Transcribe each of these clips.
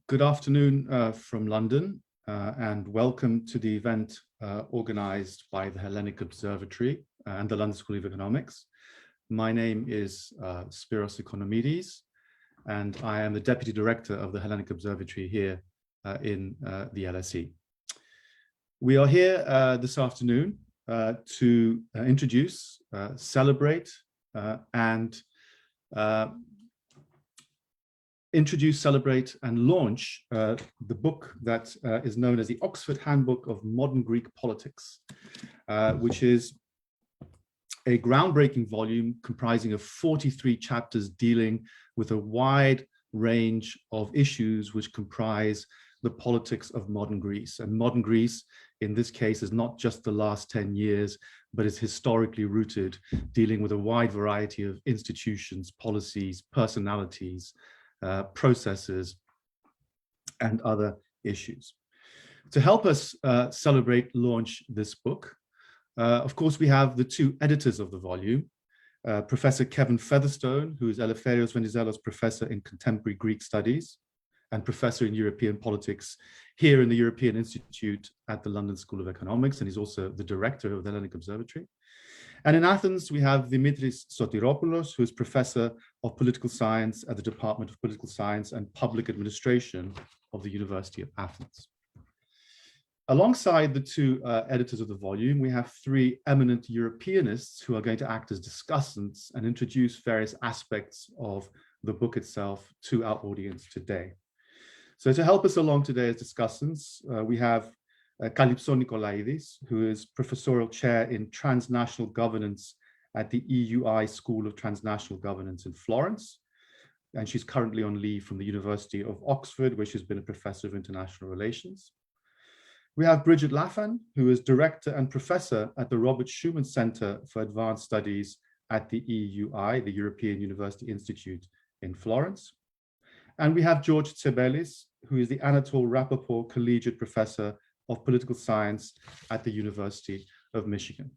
Good afternoon from London, and welcome to the event organized by the Hellenic Observatory and the London School of Economics. My name is Spyros Economides, and I am the Deputy Director of the Hellenic Observatory here in the LSE. We are here this afternoon to introduce, celebrate, and celebrate, and launch the book that is known as the Oxford Handbook of Modern Greek Politics, which is a groundbreaking volume comprising of 43 chapters dealing with a wide range of issues which comprise the politics of modern Greece. And modern Greece, in this case, is not just the last 10 years, but is historically rooted, dealing with a wide variety of institutions, policies, personalities, processes, and other issues. To help us launch this book, of course, we have the two editors of the volume, Professor Kevin Featherstone, who is Eleftherios Venizelos Professor in Contemporary Greek Studies and Professor in European Politics here in the European Institute at the London School of Economics, and he's also the director of the Hellenic Observatory. And in Athens, we have Dimitri Sotiropoulos, who is Professor of Political Science at the Department of Political Science and Public Administration of the University of Athens. Alongside the two editors of the volume, we have three eminent Europeanists who are going to act as discussants and introduce various aspects of the book itself to our audience today. So to help us along today as discussants, we have Kalypso Nicolaidis, who is Professorial Chair in Transnational Governance at the EUI School of Transnational Governance in Florence. And she's currently on leave from the University of Oxford, where she's been a Professor of International Relations. We have Brigid Laffan, who is Director and Professor at the Robert Schuman Center for Advanced Studies at the EUI, the European University Institute in Florence. And we have George Tsebelis, who is the Anatole Rappaport Collegiate Professor of Political Science at the University of Michigan.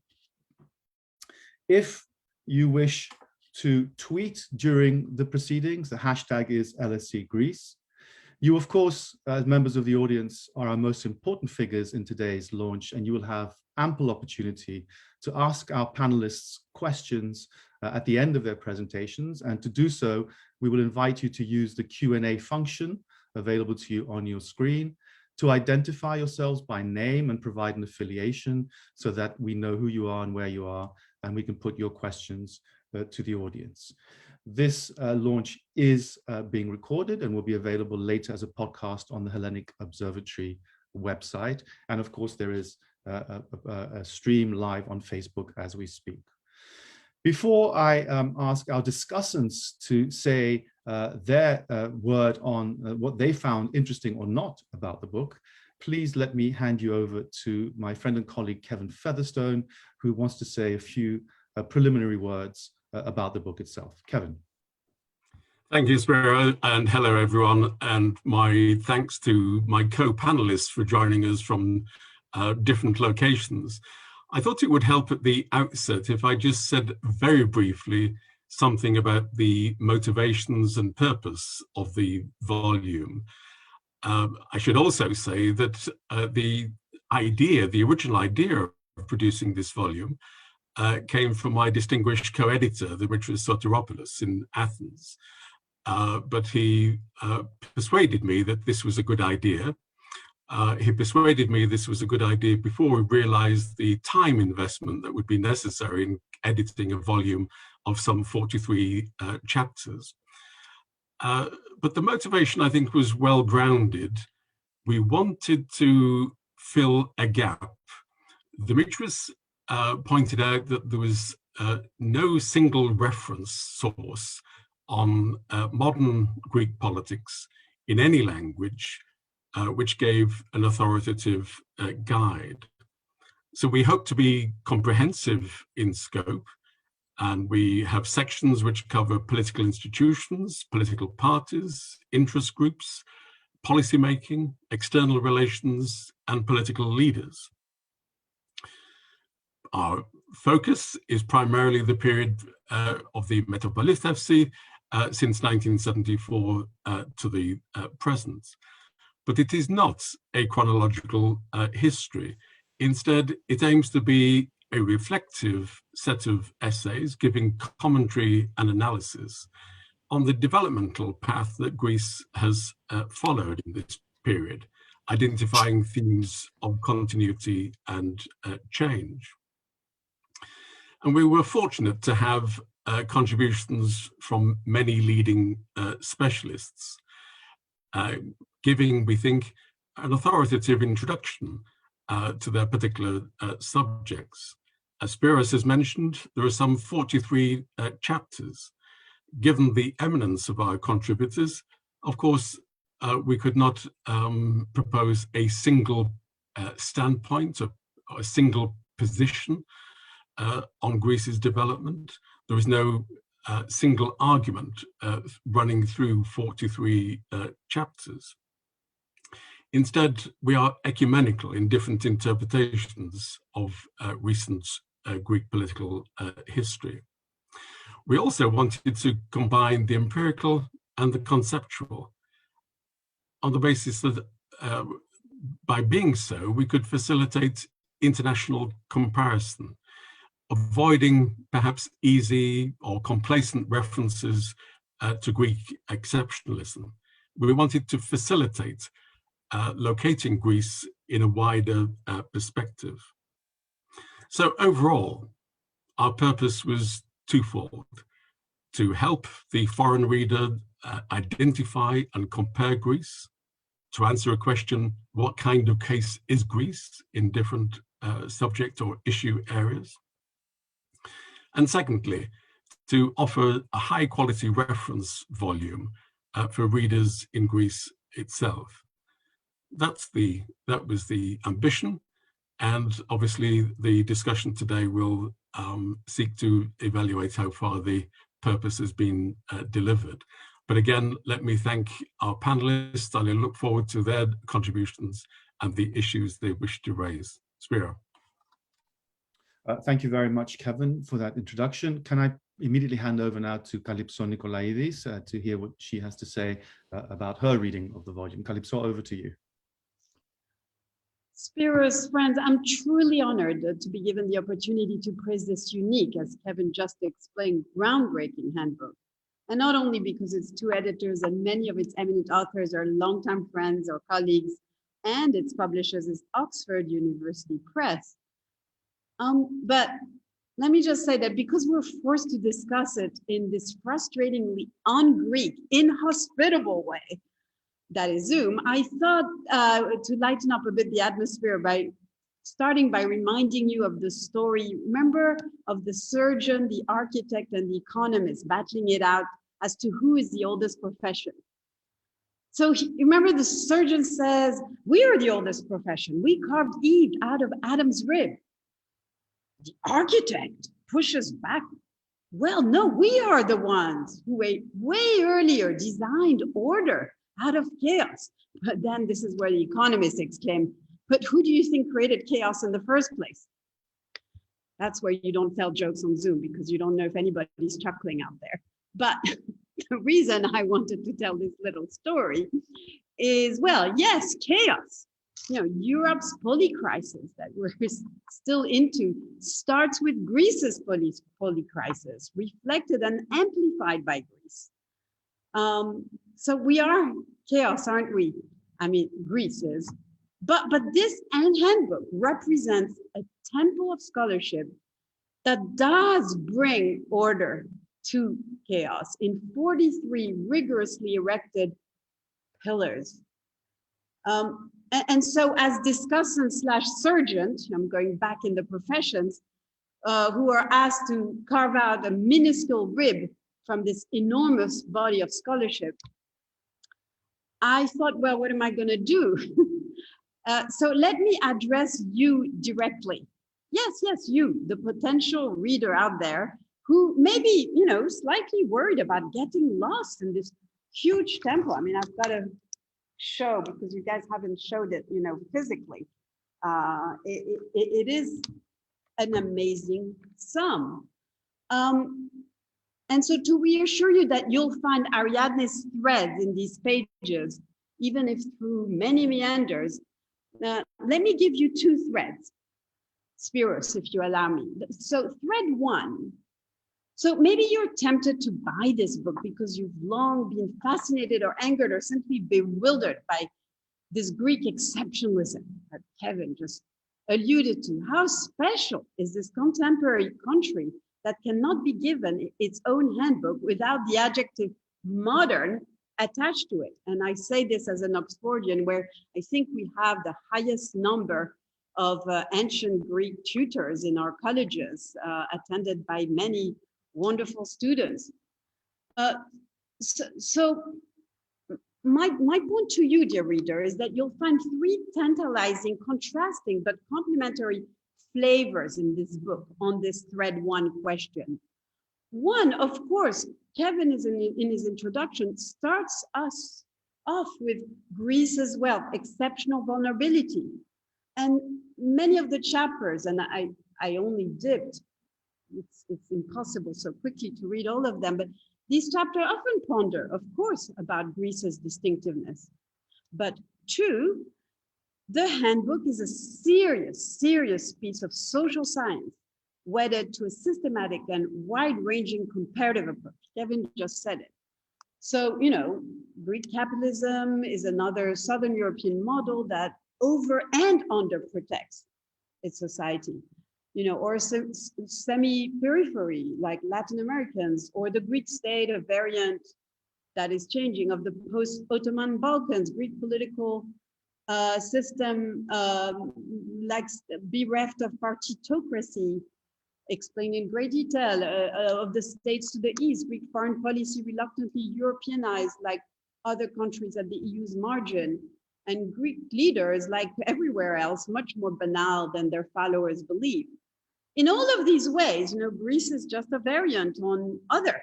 If you wish to tweet during the proceedings, the hashtag is LSE Greece. You, of course, as members of the audience, are our most important figures in today's launch, and you will have ample opportunity to ask our panelists questions at the end of their presentations. And to do so, we will invite you to use the Q&A function available to you on your screen, to identify yourselves by name and provide an affiliation so that we know who you are and where you are, and we can put your questions to the audience. This launch is being recorded and will be available later as a podcast on the Hellenic Observatory website. And of course, there is a stream live on Facebook as we speak. Before I ask our discussants to say their word on what they found interesting or not about the book, please let me hand you over to my friend and colleague, Kevin Featherstone, who wants to say a few preliminary words about the book itself. Kevin. Thank you, Spyro, and hello, everyone. And my thanks to my co-panelists for joining us from different locations. I thought it would help at the outset if I just said very briefly something about the motivations and purpose of the volume. I should also say that the original idea of producing this volume came from my distinguished co-editor, Dimitri Sotiropoulos in Athens. But he persuaded me that this was a good idea. He persuaded me this was a good idea before we realized the time investment that would be necessary in editing a volume of some 43 chapters. But the motivation, I think, was well-grounded. We wanted to fill a gap. Dimitris pointed out that there was no single reference source on modern Greek politics in any language, which gave an authoritative guide. So we hope to be comprehensive in scope, and we have sections which cover political institutions, political parties, interest groups, policymaking, external relations, and political leaders. Our focus is primarily the period of the Metropolitevsi since 1974 to the present. But it is not a chronological history. Instead, it aims to be a reflective set of essays giving commentary and analysis on the developmental path that Greece has followed in this period, identifying themes of continuity and change. And we were fortunate to have contributions from many leading specialists, giving, we think, an authoritative introduction to their particular subjects. As Spyros has mentioned, there are some 43 chapters. Given the eminence of our contributors, of course, we could not propose a single standpoint or a single position on Greece's development. There is no single argument running through 43 chapters. Instead, we are ecumenical in different interpretations of recent Greek political history. We also wanted to combine the empirical and the conceptual on the basis that by being so, we could facilitate international comparison, avoiding perhaps easy or complacent references to Greek exceptionalism. We wanted to facilitate locating Greece in a wider perspective. So overall, our purpose was twofold: to help the foreign reader identify and compare Greece, to answer a question, what kind of case is Greece in different subject or issue areas? And secondly, to offer a high quality reference volume for readers in Greece itself. That was the ambition, and obviously the discussion today will seek to evaluate how far the purpose has been delivered. But again, let me thank our panelists, and I look forward to their contributions and the issues they wish to raise. Spyro. Thank you very much, Kevin, for that introduction. Can I immediately hand over now to Kalypso Nicolaidis to hear what she has to say about her reading of the volume. Kalypso, over to you. Spyros, friends, I'm truly honored to be given the opportunity to praise this unique, as Kevin just explained, groundbreaking handbook. And not only because its two editors and many of its eminent authors are longtime friends or colleagues, and its publishers is Oxford University Press. But let me just say that because we're forced to discuss it in this frustratingly un-Greek, inhospitable way, that is Zoom, I thought to lighten up a bit the atmosphere by starting by reminding you of the story, remember, of the surgeon, the architect, and the economist battling it out as to who is the oldest profession. So remember, the surgeon says, we are the oldest profession. We carved Eve out of Adam's rib. The architect pushes back. Well, no, we are the ones who way earlier designed order out of chaos. But then this is where the economists exclaim, but who do you think created chaos in the first place? That's where you don't tell jokes on Zoom because you don't know if anybody's chuckling out there. But the reason I wanted to tell this little story is, well, yes, chaos. You know, Europe's polycrisis that we're still into starts with Greece's polycrisis, reflected and amplified by Greece. So we are chaos, aren't we? I mean, Greece is. But this handbook represents a temple of scholarship that does bring order to chaos in 43 rigorously erected pillars. And so as discussant/surgeon, I'm going back in the professions, who are asked to carve out a minuscule rib from this enormous body of scholarship, I thought, well, what am I going to do? So let me address you directly. Yes, you, the potential reader out there who may be, slightly worried about getting lost in this huge temple. I mean, I've got to show, because you guys haven't showed it, physically. It is an amazing sum. And so to reassure you that you'll find Ariadne's threads in these pages, even if through many meanders, let me give you two threads, Spyros, if you allow me. So thread one. So maybe you're tempted to buy this book because you've long been fascinated or angered or simply bewildered by this Greek exceptionalism that Kevin just alluded to. How special is this contemporary country that cannot be given its own handbook without the adjective modern attached to it? And I say this as an Oxfordian, where I think we have the highest number of ancient Greek tutors in our colleges, attended by many wonderful students. So my point to you, dear reader, is that you'll find three tantalizing, contrasting, but complementary flavors in this book on this thread one question. One, of course, Kevin is in his introduction, starts us off with Greece's wealth, exceptional vulnerability. And many of the chapters, and I only dipped, it's impossible so quickly to read all of them, but these chapters often ponder, of course, about Greece's distinctiveness. But two, the handbook is a serious piece of social science, wedded to a systematic and wide-ranging comparative approach. Kevin just said it. So, Greek capitalism is another Southern European model that over and under protects its society, or semi-periphery like Latin Americans, or the Greek state, a variant that is changing of the post-Ottoman Balkans. Greek political system bereft of partitocracy, explained in great detail, of the states to the east. Greek foreign policy reluctantly Europeanized like other countries at the EU's margin. And Greek leaders, like everywhere else, much more banal than their followers believe. In all of these ways, Greece is just a variant on other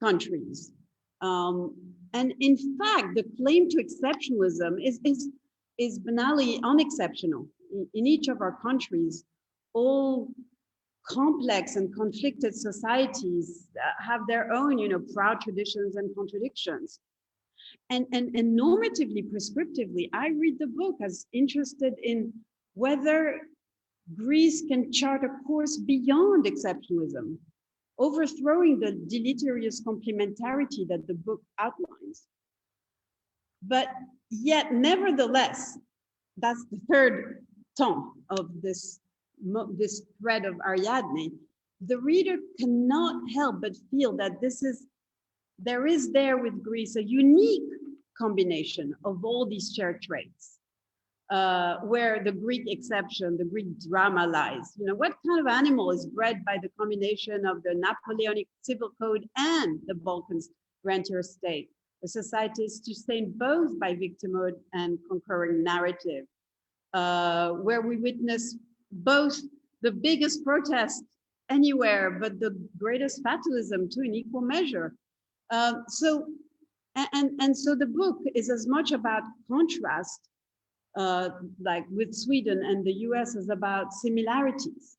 countries. And in fact, the claim to exceptionalism is banally unexceptional. In each of our countries, all complex and conflicted societies have their own, proud traditions and contradictions. And normatively, prescriptively, I read the book as interested in whether Greece can chart a course beyond exceptionalism, overthrowing the deleterious complementarity that the book outlines. But yet, nevertheless, that's the third tone of this thread of Ariadne. The reader cannot help but feel that there is with Greece a unique combination of all these shared traits, where the Greek exception, the Greek drama lies. What kind of animal is bred by the combination of the Napoleonic civil code and the Balkans rentier state? A society is sustained both by victimhood and conquering narrative, where we witness both the biggest protest anywhere, but the greatest fatalism too in equal measure. So the book is as much about contrast, like with Sweden and the US, as about similarities.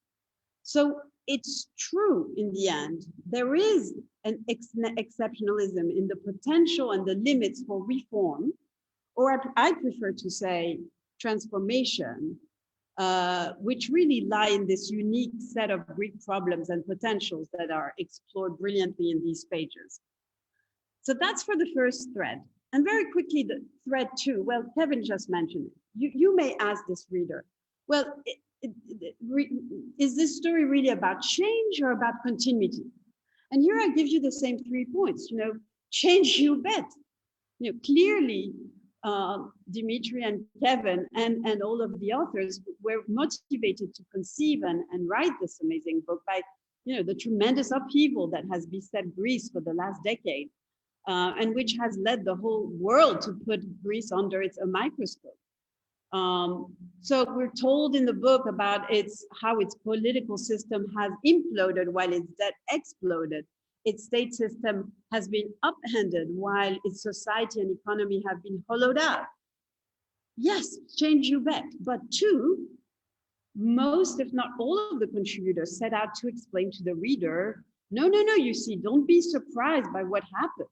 So it's true in the end, there is an exceptionalism in the potential and the limits for reform, or I prefer to say transformation, which really lie in this unique set of Greek problems and potentials that are explored brilliantly in these pages. So that's for the first thread. And very quickly, the thread two, well, Kevin just mentioned it. You may ask this reader, well, is this story really about change or about continuity? And here I give you the same 3 points, change, you bet. Clearly, Dimitri and Kevin and all of the authors were motivated to conceive and write this amazing book by, the tremendous upheaval that has beset Greece for the last decade, and which has led the whole world to put Greece under a microscope. So we're told in the book about how its political system has imploded while its debt exploded. Its state system has been upended while its society and economy have been hollowed out. Yes, change, you bet. But two, most, if not all of the contributors set out to explain to the reader No, you see, don't be surprised by what happened.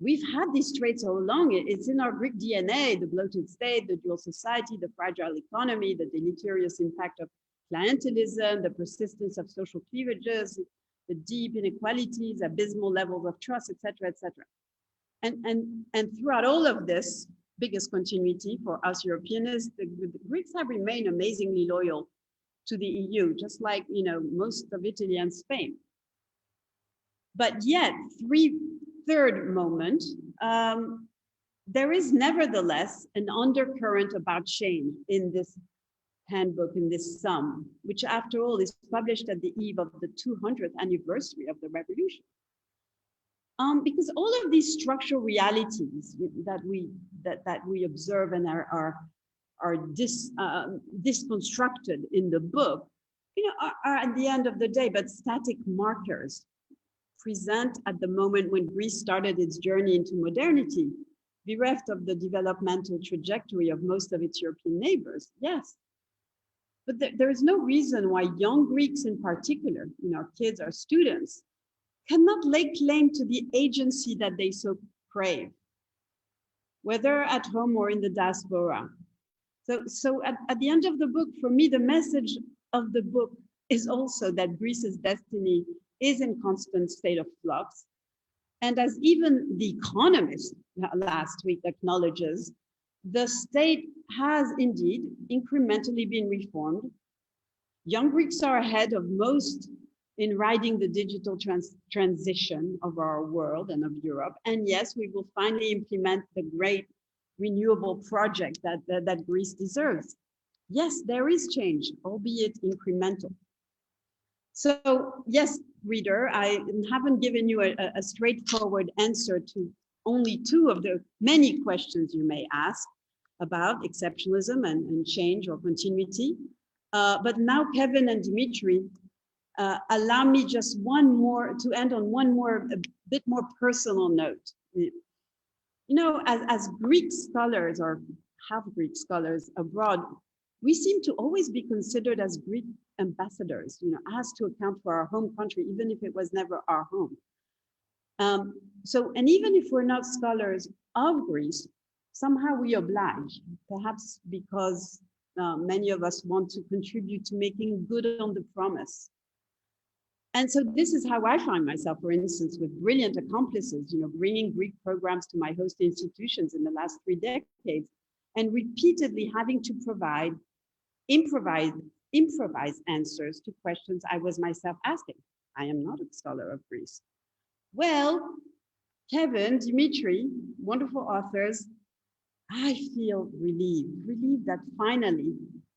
We've had these traits all along. It's in our Greek DNA, the bloated state, the dual society, the fragile economy, the deleterious impact of clientelism, the persistence of social cleavages, the deep inequalities, abysmal levels of trust, etc., etc. And throughout all of this, biggest continuity for us Europeanists, the Greeks have remained amazingly loyal to the EU, just like, you know, most of Italy and Spain. But yet, third moment, there is nevertheless an undercurrent about change in this handbook, in this sum, which after all is published at the eve of the 200th anniversary of the revolution. Because all of these structural realities that we observe and are disconstructed in the book, you know, are at the end of the day but static markers present at the moment when Greece started its journey into modernity, bereft of the developmental trajectory of most of its European neighbors. Yes, but there is no reason why young Greeks in particular, you know, kids or students, cannot lay claim to the agency that they so crave, whether at home or in the diaspora. So at the end of the book, for me, the message of the book is also that Greece's destiny is in constant state of flux. And as even The Economist last week acknowledges, the state has indeed incrementally been reformed. Young Greeks are ahead of most in riding the digital transition of our world and of Europe. And yes, we will finally implement the great renewable project that Greece deserves. Yes, there is change, albeit incremental. So yes, reader, I haven't given you a straightforward answer to only two of the many questions you may ask about exceptionalism and change or continuity. But now Kevin and Dimitri, allow me just to end on one more, a bit more personal note. You know, as Greek scholars or half Greek scholars abroad, we seem to always be considered as Greek ambassadors, you know, asked to account for our home country, even if it was never our home. And even if we're not scholars of Greece, somehow we oblige, perhaps because many of us want to contribute to making good on the promise. And so this is how I find myself, for instance, with brilliant accomplices, you know, bringing Greek programs to my host institutions in the last 3 decades, and repeatedly having to provide improvised answers to questions I was myself asking. I am not a scholar of Greece. Well, Kevin, Dimitri, wonderful authors, I feel relieved that finally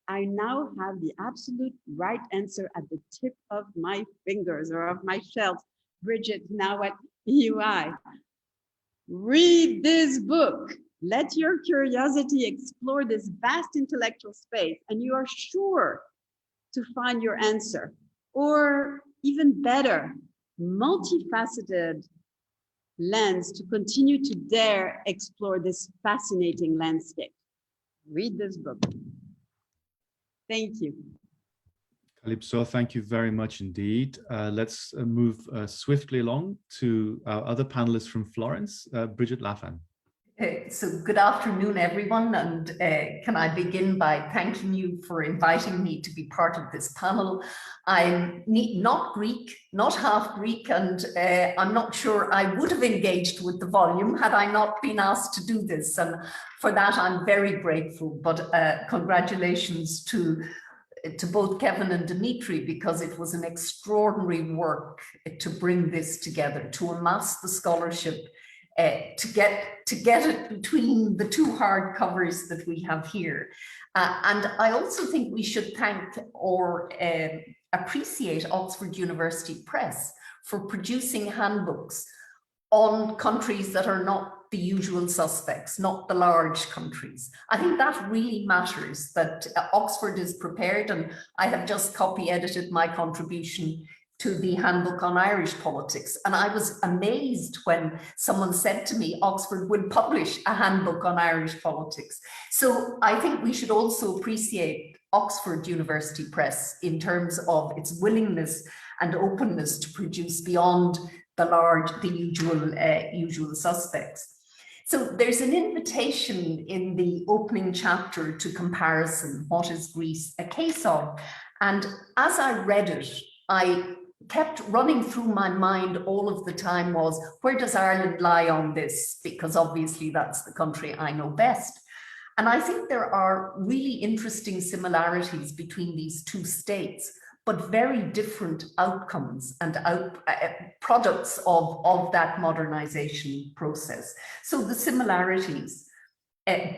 I now have the absolute right answer at the tip of my fingers or of my shelf. Brigid, now at EUI. Read this book. Let your curiosity explore this vast intellectual space, and you are sure to find your answer, or even better, multifaceted lens to continue to dare explore this fascinating landscape. Read this book. Thank you. Kalypso, thank you very much indeed. Let's move swiftly along to our other panelists from Florence, Brigid Laffan. So good afternoon, everyone, and can I begin by thanking you for inviting me to be part of this panel. I'm not Greek, not half Greek, and I'm not sure I would have engaged with the volume had I not been asked to do this, and for that I'm very grateful. But congratulations to both Kevin and Dimitri, because it was an extraordinary work to bring this together, to amass the scholarship, to get it between the two hardcovers that we have here. And I also think we should thank or appreciate Oxford University Press for producing handbooks on countries that are not the usual suspects, not the large countries. I think that really matters, that Oxford is prepared, and I have just copy edited my contribution to the Handbook on Irish Politics. And I was amazed when someone said to me, Oxford will publish a handbook on Irish politics. So I think we should also appreciate Oxford University Press in terms of its willingness and openness to produce beyond the usual suspects. So there's an invitation in the opening chapter to comparison. What is Greece a case of? And as I read it, I kept running through my mind all of the time was, where does Ireland lie on this? Because obviously that's the country I know best. And I think there are really interesting similarities between these two states, but very different outcomes and products of that modernization process. So the similarities,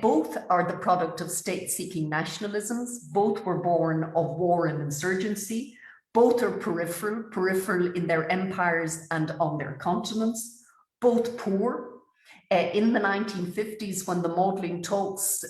both are the product of state-seeking nationalisms, both were born of war and insurgency, both are peripheral in their empires and on their continents, both poor. In the 1950s, when the modeling talks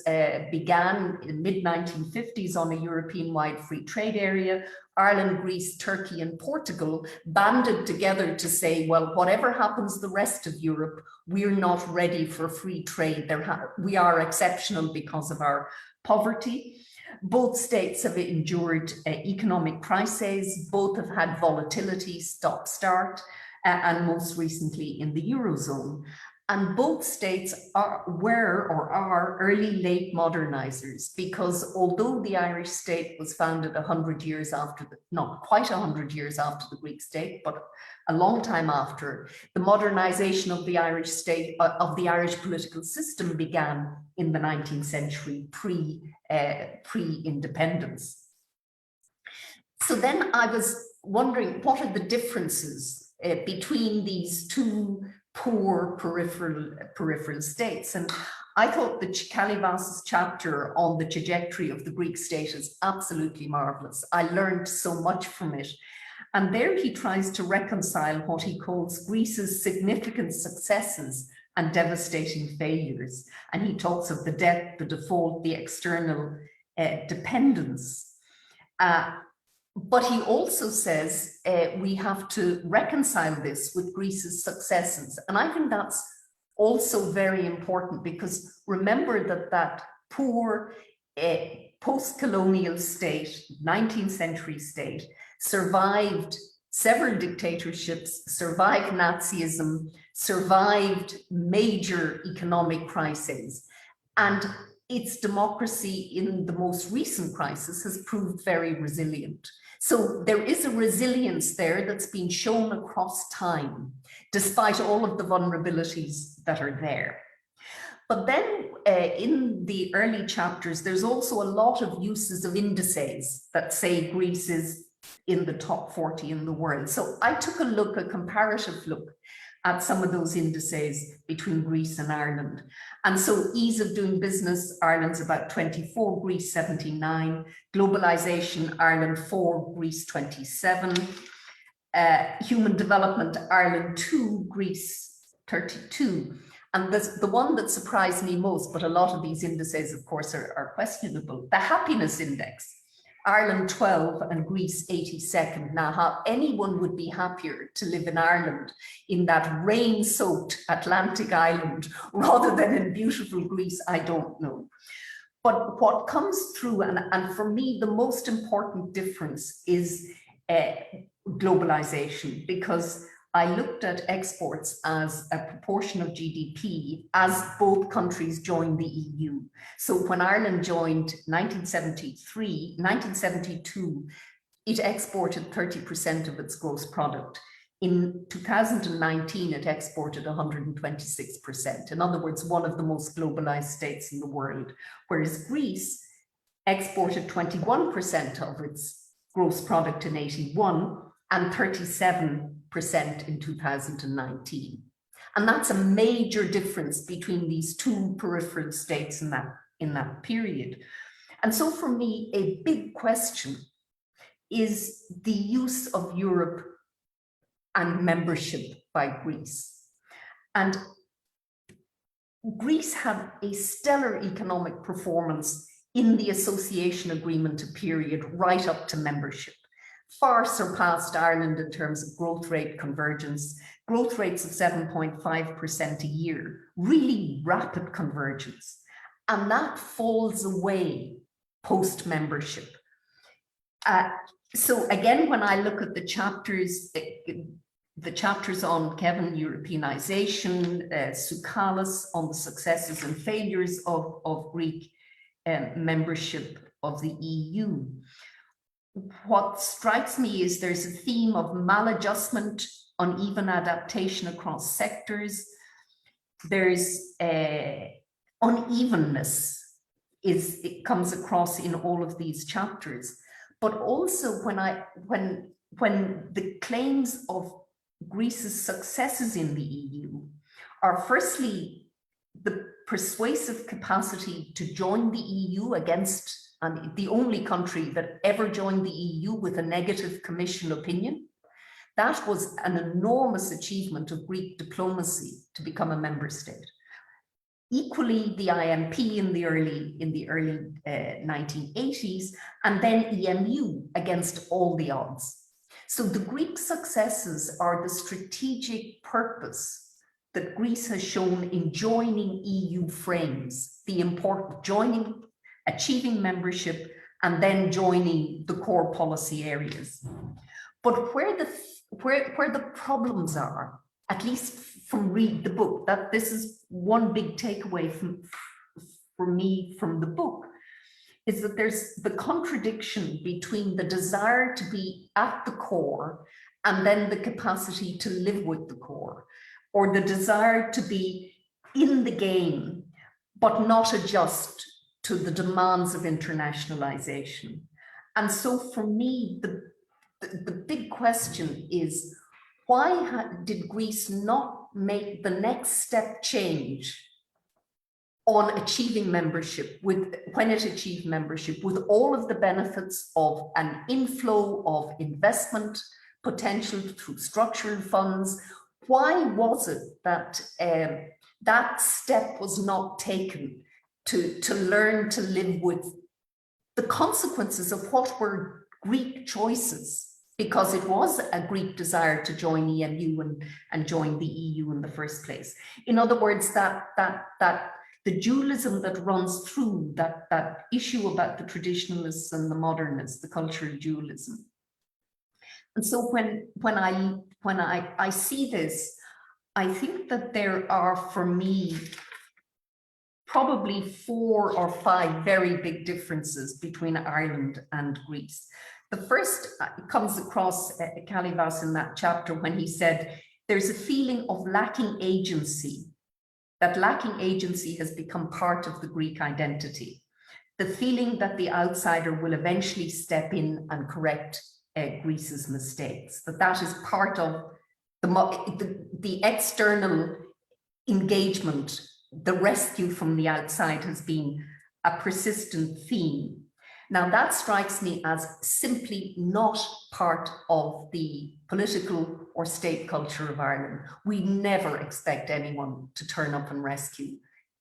began in mid-1950s on a European-wide free trade area, Ireland, Greece, Turkey, and Portugal banded together to say, well, whatever happens the rest of Europe, we're not ready for free trade. We are exceptional because of our poverty. Both states have endured economic crises. Both have had volatility, stop-start, and most recently in the Eurozone. And both states are early late modernizers, because although the Irish state was founded 100 years after, not quite 100 years after the Greek state, but a long time after, the modernization of the Irish state, of the Irish political system began in the 19th century, pre-independence. So then I was wondering, what are the differences between these two poor peripheral states? And I thought the Kalypso's chapter on the trajectory of the Greek state is absolutely marvelous. I learned so much from it. And there he tries to reconcile what he calls Greece's significant successes and devastating failures. And he talks of the debt, the default, the external dependence. But he also says we have to reconcile this with Greece's successes. And I think that's also very important, because remember that poor post-colonial state, 19th century state, survived several dictatorships, survived Nazism, survived major economic crises. And its democracy in the most recent crisis has proved very resilient. So there is a resilience there that's been shown across time, despite all of the vulnerabilities that are there. But then in the early chapters, there's also a lot of uses of indices that say Greece is in the top 40 in the world. So I took a comparative look at some of those indices between Greece and Ireland. And so ease of doing business, Ireland's about 24, Greece 79, globalization, Ireland 4, Greece 27, human development, Ireland 2, Greece 32. And the one that surprised me most, but a lot of these indices, of course, are questionable, the happiness index, Ireland 12 and Greece 82nd. Now, how anyone would be happier to live in Ireland, in that rain-soaked Atlantic island, rather than in beautiful Greece, I don't know. But what comes through, and for me, the most important difference is globalization, because I looked at exports as a proportion of GDP as both countries joined the EU. So when Ireland joined 1972, it exported 30% of its gross product. In 2019, it exported 126%. In other words, one of the most globalized states in the world, whereas Greece exported 21% of its gross product in 81 and 37% in 2019. And that's a major difference between these two peripheral states in that period. And so for me, a big question is the use of Europe and membership by Greece. And Greece had a stellar economic performance in the association agreement period right up to membership. Far surpassed Ireland in terms of growth rate convergence, growth rates of 7.5% a year, really rapid convergence. And that falls away post-membership. So again, when I look at the chapters on Kevin, Europeanization, Tsoukalos on the successes and failures of Greek membership of the EU, what strikes me is there's a theme of maladjustment, uneven adaptation across sectors. There's unevenness it comes across in all of these chapters. But also when the claims of Greece's successes in the EU are firstly the persuasive capacity to join the EU against the only country that ever joined the EU with a negative Commission opinion. That was an enormous achievement of Greek diplomacy to become a member state. Equally, the IMP in the early 1980s, and then EMU against all the odds. So the Greek successes are the strategic purpose that Greece has shown in joining EU frames, the important joining, achieving membership, and then joining the core policy areas. But where the problems are, at least from read the book, that this is one big takeaway for me from the book, is that there's the contradiction between the desire to be at the core and then the capacity to live with the core, or the desire to be in the game, but not adjust to the demands of internationalization. And so for me, the big question is, why did Greece not make the next step change on achieving membership, when it achieved membership, with all of the benefits of an inflow of investment potential through structural funds? Why was it that that step was not taken to learn to live with the consequences of what were Greek choices? Because it was a Greek desire to join EMU and join the EU in the first place. In other words, that the dualism that runs through that issue about the traditionalists and the modernists, the cultural dualism. And so when I see this, I think that there are, for me, probably 4 or 5 very big differences between Ireland and Greece. The first comes across Kalypso in that chapter when he said, there's a feeling of lacking agency. That lacking agency has become part of the Greek identity. The feeling that the outsider will eventually step in and correct Greece's mistakes. That is part of the external engagement. The rescue from the outside has been a persistent theme. Now that strikes me as simply not part of the political or state culture of Ireland. We never expect anyone to turn up and rescue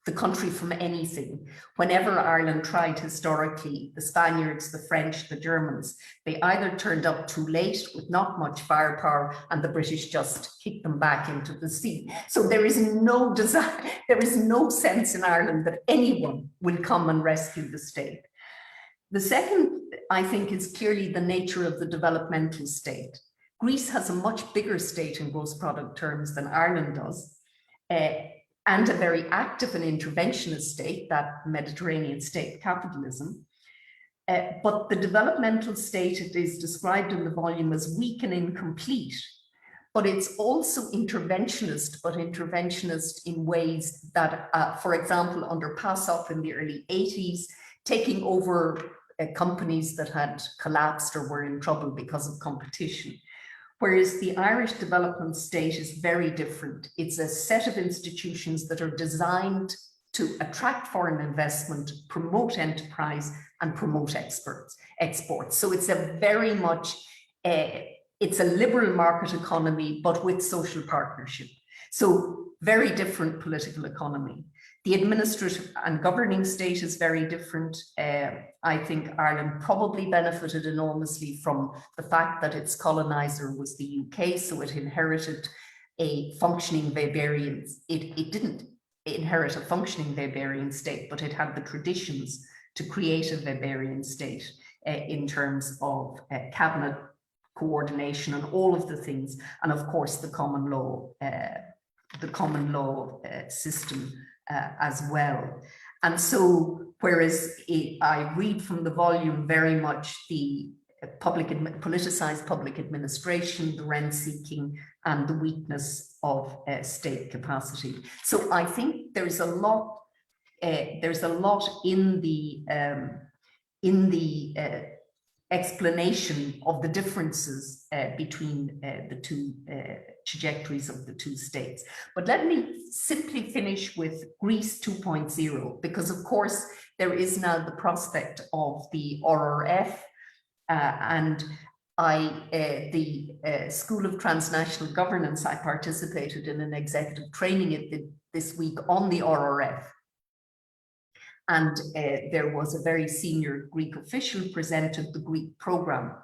the country from anything. Whenever Ireland tried historically, the Spaniards, the French, the Germans, they either turned up too late with not much firepower and the British just kicked them back into the sea. So there is no desire, there is no sense in Ireland that anyone will come and rescue the state. The second, I think, is clearly the nature of the developmental state. Greece has a much bigger state in gross product terms than Ireland does, and a very active and interventionist state, that Mediterranean state capitalism. But the developmental state, it is described in the volume as weak and incomplete, but it's also interventionist, but interventionist in ways that, for example, under PASOK in the early 80s, taking over companies that had collapsed or were in trouble because of competition. Whereas the Irish development state is very different. It's a set of institutions that are designed to attract foreign investment, promote enterprise, and promote exports. So it's a very much, it's a liberal market economy, but with social partnership. So very different political economy. The administrative and governing state is very different. I think Ireland probably benefited enormously from the fact that its colonizer was the UK, so it inherited a functioning Weberian. It didn't inherit a functioning Weberian state, but it had the traditions to create a Weberian state. in terms of cabinet coordination and all of the things, and of course the common law system as well. And so, whereas I read from the volume very much the politicized public administration, the rent seeking, and the weakness of state capacity. So I think there's a lot. There's a lot in the explanation of the differences between the two trajectories of the two states. But let me simply finish with Greece 2.0, because of course there is now the prospect of the RRF, and the School of Transnational Governance, I participated in an executive training this week on the RRF. And there was a very senior Greek official presented the Greek program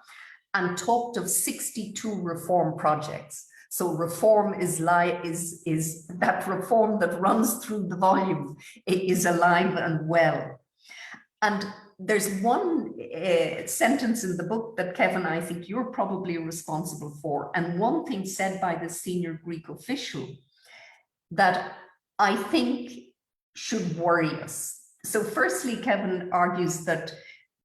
and talked of 62 reform projects. So reform is that reform that runs through the volume. It is alive and well. And there's one sentence in the book that, Kevin, I think you're probably responsible for. And one thing said by the senior Greek official that I think should worry us. So firstly, Kevin argues that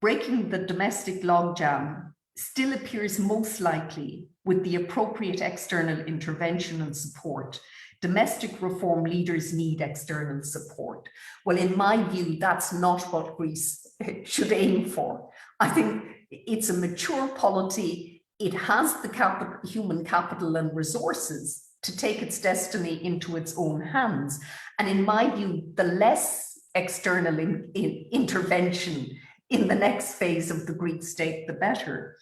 breaking the domestic logjam still appears most likely with the appropriate external intervention and support. Domestic reform leaders need external support. Well, in my view, that's not what Greece should aim for. I think it's a mature polity. It has the human capital and resources to take its destiny into its own hands. And in my view, the less external intervention in the next phase of the Greek state, the better.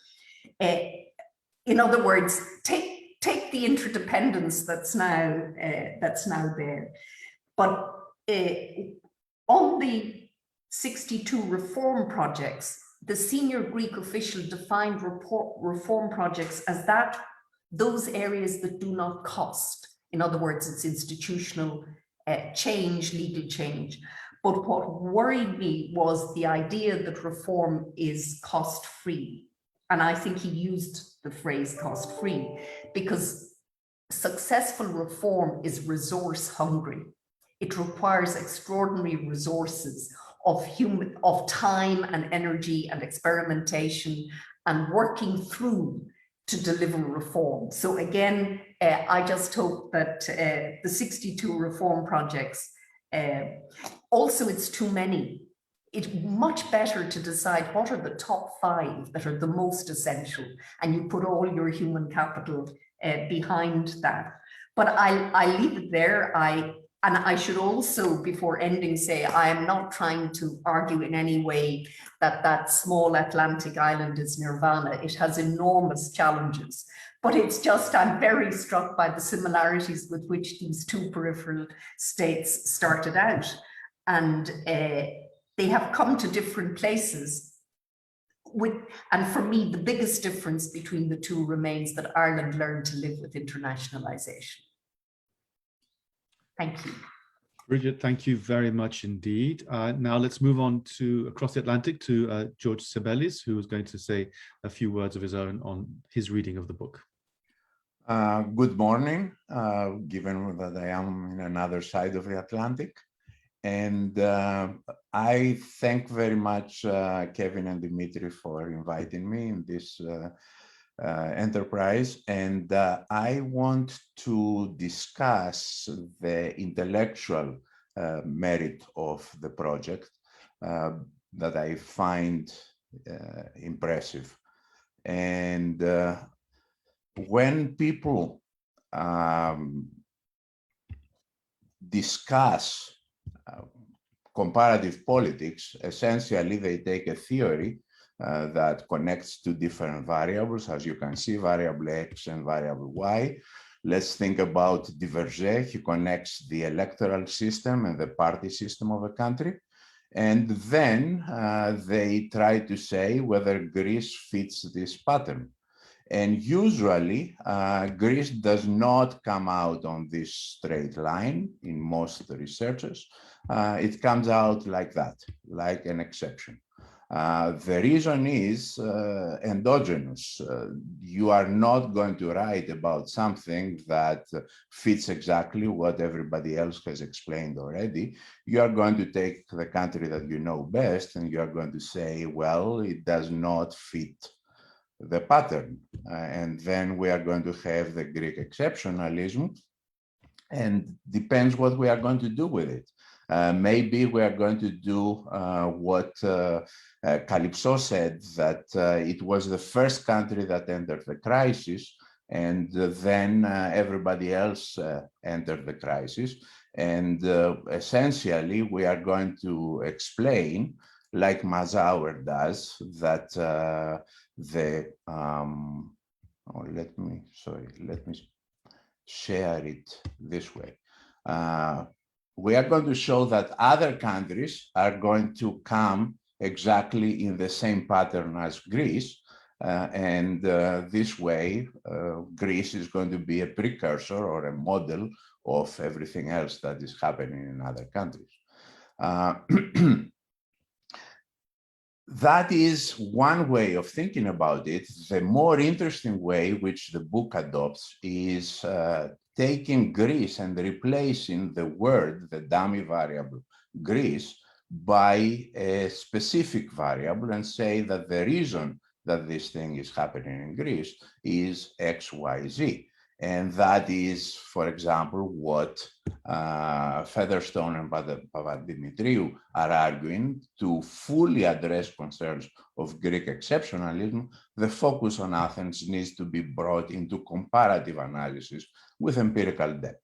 In other words, take the interdependence that's now there. But on the 62 reform projects, the senior Greek official defined reform projects as those areas that do not cost. In other words, it's institutional change, legal change. But what worried me was the idea that reform is cost-free. And I think he used the phrase cost-free because successful reform is resource-hungry. It requires extraordinary resources of time and energy and experimentation and working through to deliver reform. So again, I just hope that the 62 reform projects, also it's too many. It's much better to decide what are the top 5 that are the most essential, and you put all your human capital behind that. But I leave it there. And I should also, before ending, say I am not trying to argue in any way that small Atlantic island is nirvana. It has enormous challenges. But it's just, I'm very struck by the similarities with which these two peripheral states started out. And they have come to different places. And for me, the biggest difference between the two remains that Ireland learned to live with internationalization. Thank you. Brigid, thank you very much indeed. Now let's move on to across the Atlantic to George Tsebelis, who is going to say a few words of his own on his reading of the book. Good morning, given that I am in another side of the Atlantic. And I thank very much Kevin and Dimitri for inviting me in this enterprise. And I want to discuss the intellectual merit of the project that I find impressive. And when people discuss comparative politics, essentially they take a theory that connects two different variables, as you can see, variable X and variable Y. Let's think about Divergé. He connects the electoral system and the party system of a country. And then they try to say whether Greece fits this pattern. And usually, Greece does not come out on this straight line in most researchers. It comes out like that, like an exception. The reason is endogenous. You are not going to write about something that fits exactly what everybody else has explained already. You are going to take the country that you know best and you are going to say, well, it does not fit the pattern. And then we are going to have the Greek exceptionalism, and depends what we are going to do with it. Maybe we are going to do what Kalypso said, that it was the first country that entered the crisis, and then everybody else entered the crisis. And essentially, we are going to explain, like Mazauer does, that let me share it this way. We are going to show that other countries are going to come exactly in the same pattern as Greece. And this way, Greece is going to be a precursor or a model of everything else that is happening in other countries. That is one way of thinking about it. The more interesting way, which the book adopts, is taking Greece and replacing the word, the dummy variable Greece, by a specific variable, and say that the reason that this thing is happening in Greece is X, Y, Z. And that is, for example, what Featherstone and Dimitri are arguing. To fully address concerns of Greek exceptionalism, the focus on Athens needs to be brought into comparative analysis with empirical depth.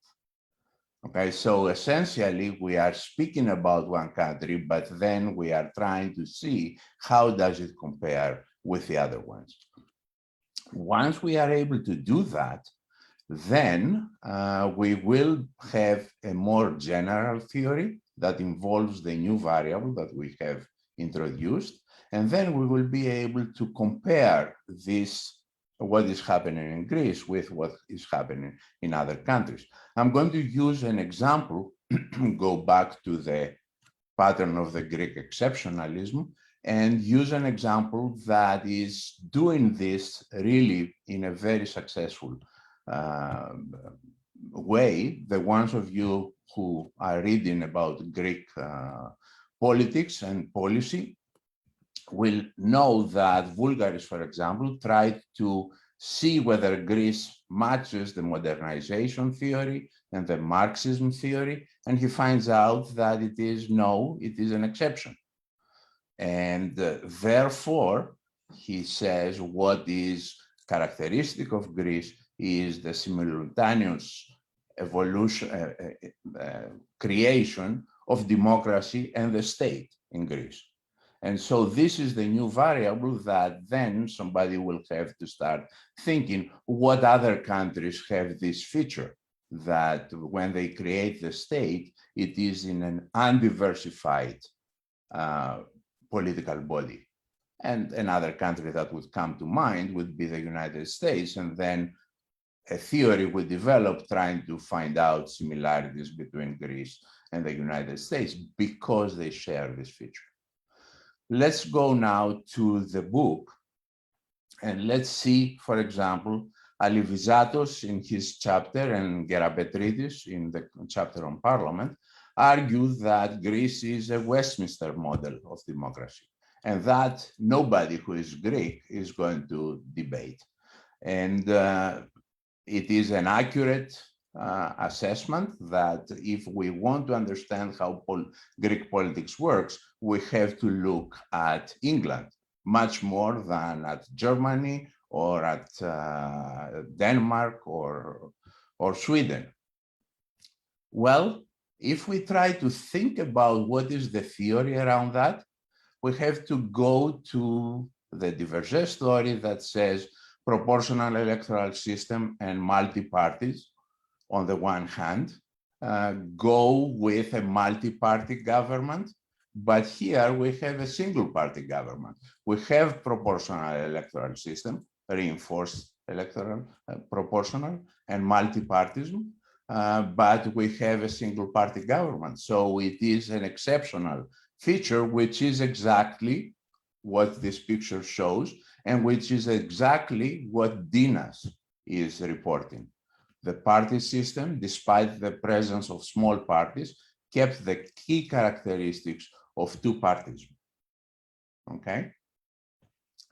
Okay, so essentially we are speaking about one country, but then we are trying to see how does it compare with the other ones. Once we are able to do that, then we will have a more general theory that involves the new variable that we have introduced, and then we will be able to compare this, what is happening in Greece, with what is happening in other countries. I'm going to use an example, go back to the pattern of the Greek exceptionalism, and use an example that is doing this really in a very successful way. The ones of you who are reading about Greek politics and policy will know that Vulgaris, for example, tried to see whether Greece matches the modernization theory and the Marxism theory, and he finds out that it is an exception. And therefore, he says what is characteristic of Greece is the simultaneous evolution, creation of democracy and the state in Greece. And so this is the new variable that then somebody will have to start thinking what other countries have this feature, that when they create the state, it is in an undiversified political body. And another country that would come to mind would be the United States, and then a theory would develop trying to find out similarities between Greece and the United States because they share this feature. Let's go now to the book, and let's see, for example, Alivizatos in his chapter and Gerapetridis in the chapter on parliament argue that Greece is a Westminster model of democracy, and that nobody who is Greek is going to debate. And it is an accurate assessment that if we want to understand how Greek politics works, we have to look at England much more than at Germany or at Denmark or Sweden. Well, if we try to think about what is the theory around that, we have to go to the Divergé story that says proportional electoral system and multi-parties on the one hand, go with a multi-party government, but here we have a single-party government. We have proportional electoral system, reinforced electoral proportional and multi-partyism, but we have a single-party government. So it is an exceptional feature, which is exactly what this picture shows, and which is exactly what Dinas is reporting. The party system, despite the presence of small parties, kept the key characteristics of two-partyism. Okay?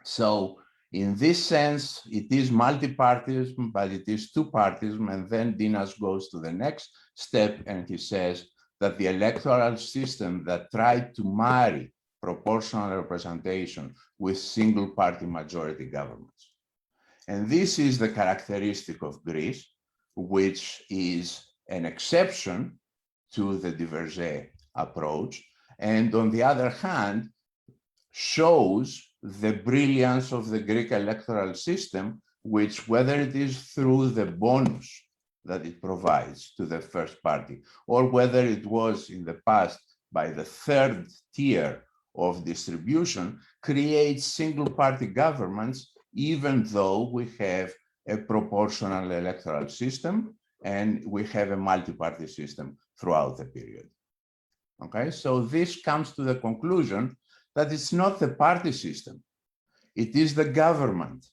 So in this sense, it is multi-partyism, but it is two-partyism, and then Dinas goes to the next step and he says that the electoral system that tried to marry proportional representation with single-party majority governments. And this is the characteristic of Greece, which is an exception to the Divergé approach, and on the other hand, shows the brilliance of the Greek electoral system, which, whether it is through the bonus that it provides to the first party, or whether it was in the past by the third tier of distribution, creates single-party governments, even though we have a proportional electoral system and we have a multi-party system throughout the period. Okay, so this comes to the conclusion that it's not the party system, it is the government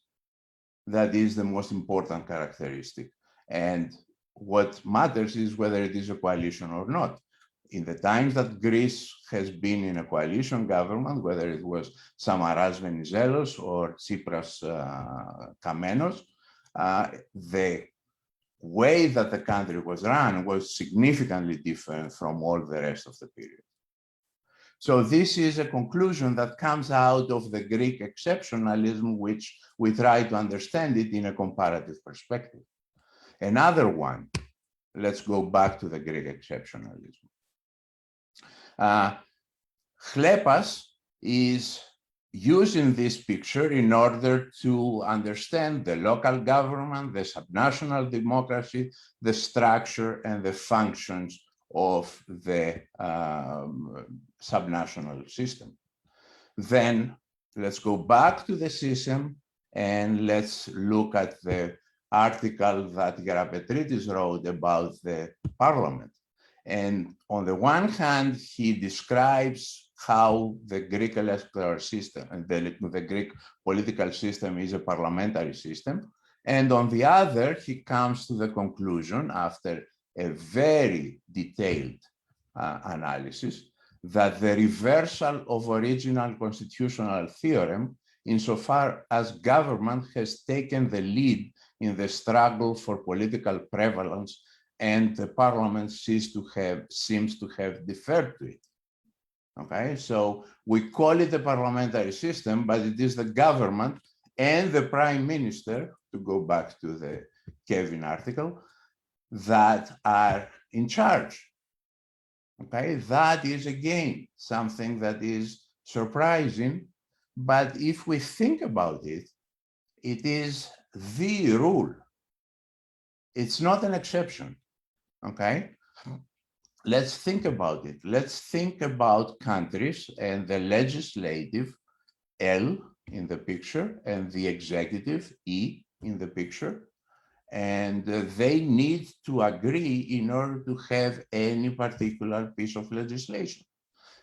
that is the most important characteristic. And what matters is whether it is a coalition or not. In the times that Greece has been in a coalition government, whether it was Samaras Venizelos or Tsipras Kamenos, the way that the country was run was significantly different from all the rest of the period. So this is a conclusion that comes out of the Greek exceptionalism, which we try to understand it in a comparative perspective. Another one, let's go back to the Greek exceptionalism. Chlepas is using this picture in order to understand the local government, the subnational democracy, the structure and the functions of the subnational system. Then let's go back to the system and let's look at the article that Gerapetritis wrote about the parliament. And on the one hand, he describes how the Greek electoral system and the Greek political system is a parliamentary system. And on the other, he comes to the conclusion, after a very detailed analysis, that the reversal of original constitutional theorem, insofar as government has taken the lead in the struggle for political prevalence, and the parliament seems to have deferred to it. Okay, so we call it a parliamentary system, but it is the government and the prime minister, to go back to the Kevin article, that are in charge. Okay, that is again something that is surprising, but if we think about it, it is the rule. It's not an exception. Okay, let's think about it. Let's think about countries and the legislative, L in the picture, and the executive, E in the picture. And they need to agree in order to have any particular piece of legislation.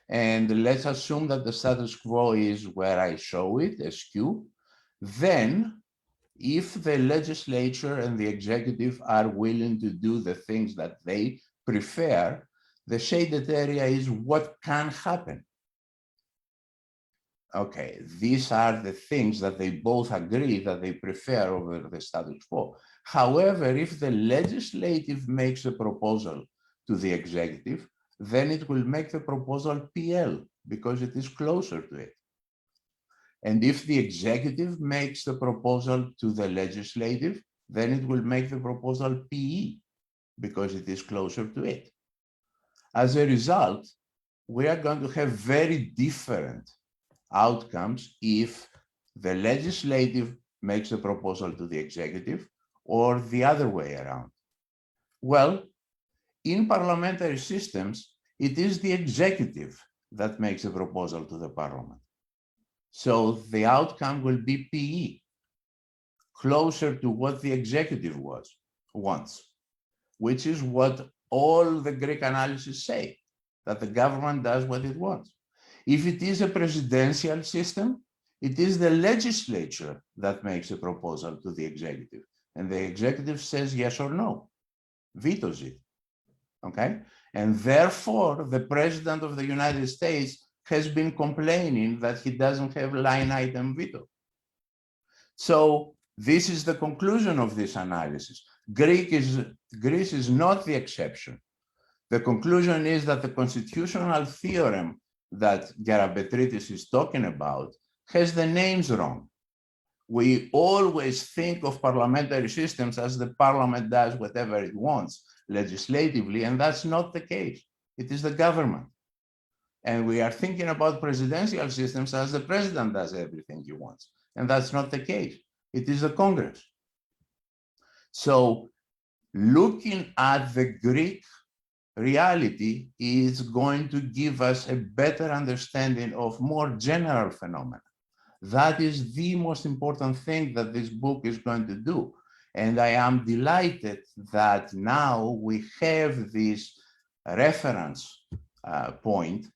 And let's assume that the status quo is where I show it, as Q. Then, if the legislature and the executive are willing to do the things that they prefer, the shaded area is what can happen. Okay, these are the things that they both agree that they prefer over the status quo. However, if the legislative makes a proposal to the executive, then it will make the proposal PL because it is closer to it. And if the executive makes the proposal to the legislative, then it will make the proposal PE because it is closer to it. As a result, we are going to have very different outcomes if the legislative makes a proposal to the executive or the other way around. Well, in parliamentary systems, it is the executive that makes a proposal to the parliament. So the outcome will be PE, closer to what the executive wants, which is what all the Greek analyses say, that the government does what it wants. If it is a presidential system, It is the legislature that makes a proposal to the executive, and the executive says yes or no, vetoes it, okay? And therefore, the president of the United States has been complaining that he doesn't have line item veto. So this is the conclusion of this analysis. Greece is not the exception. The conclusion is that the constitutional theorem that Gerabetritis is talking about has the names wrong. We always think of parliamentary systems as the parliament does whatever it wants legislatively, and that's not the case. It is the government. And we are thinking about presidential systems as the president does everything he wants, and that's not the case. It is the Congress. So looking at the Greek reality is going to give us a better understanding of more general phenomena. That is the most important thing that this book is going to do. And I am delighted that now we have this reference point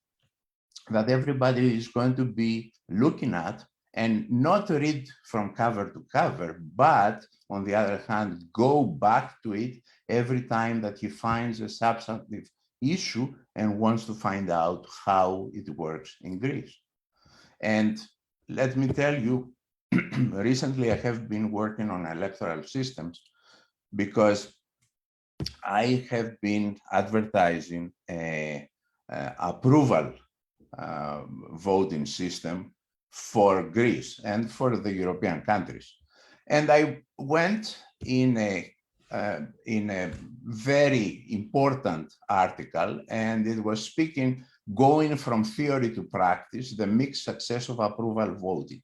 that everybody is going to be looking at, and not read from cover to cover, but on the other hand, go back to it every time that he finds a substantive issue and wants to find out how it works in Greece. And let me tell you, recently I have been working on electoral systems because I have been advertising an approval voting system for Greece and for the European countries. And I went in a very important article, and it was speaking, going from theory to practice, the mixed success of approval voting.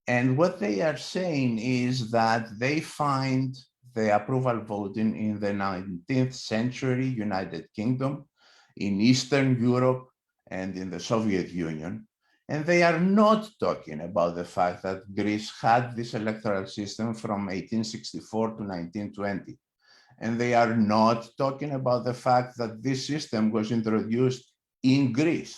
And what they are saying is that they find the approval voting in the 19th century United Kingdom, in Eastern Europe, and in the Soviet Union. And they are not talking about the fact that Greece had this electoral system from 1864 to 1920. And they are not talking about the fact that this system was introduced in Greece.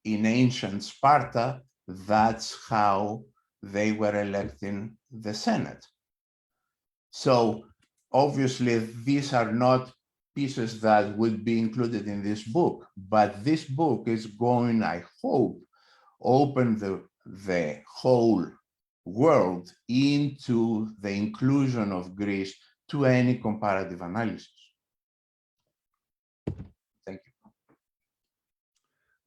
In ancient Sparta, that's how they were electing the Senate. So obviously, these are not pieces that would be included in this book, but this book is going, I hope, open the whole world into the inclusion of Greece to any comparative analysis. Thank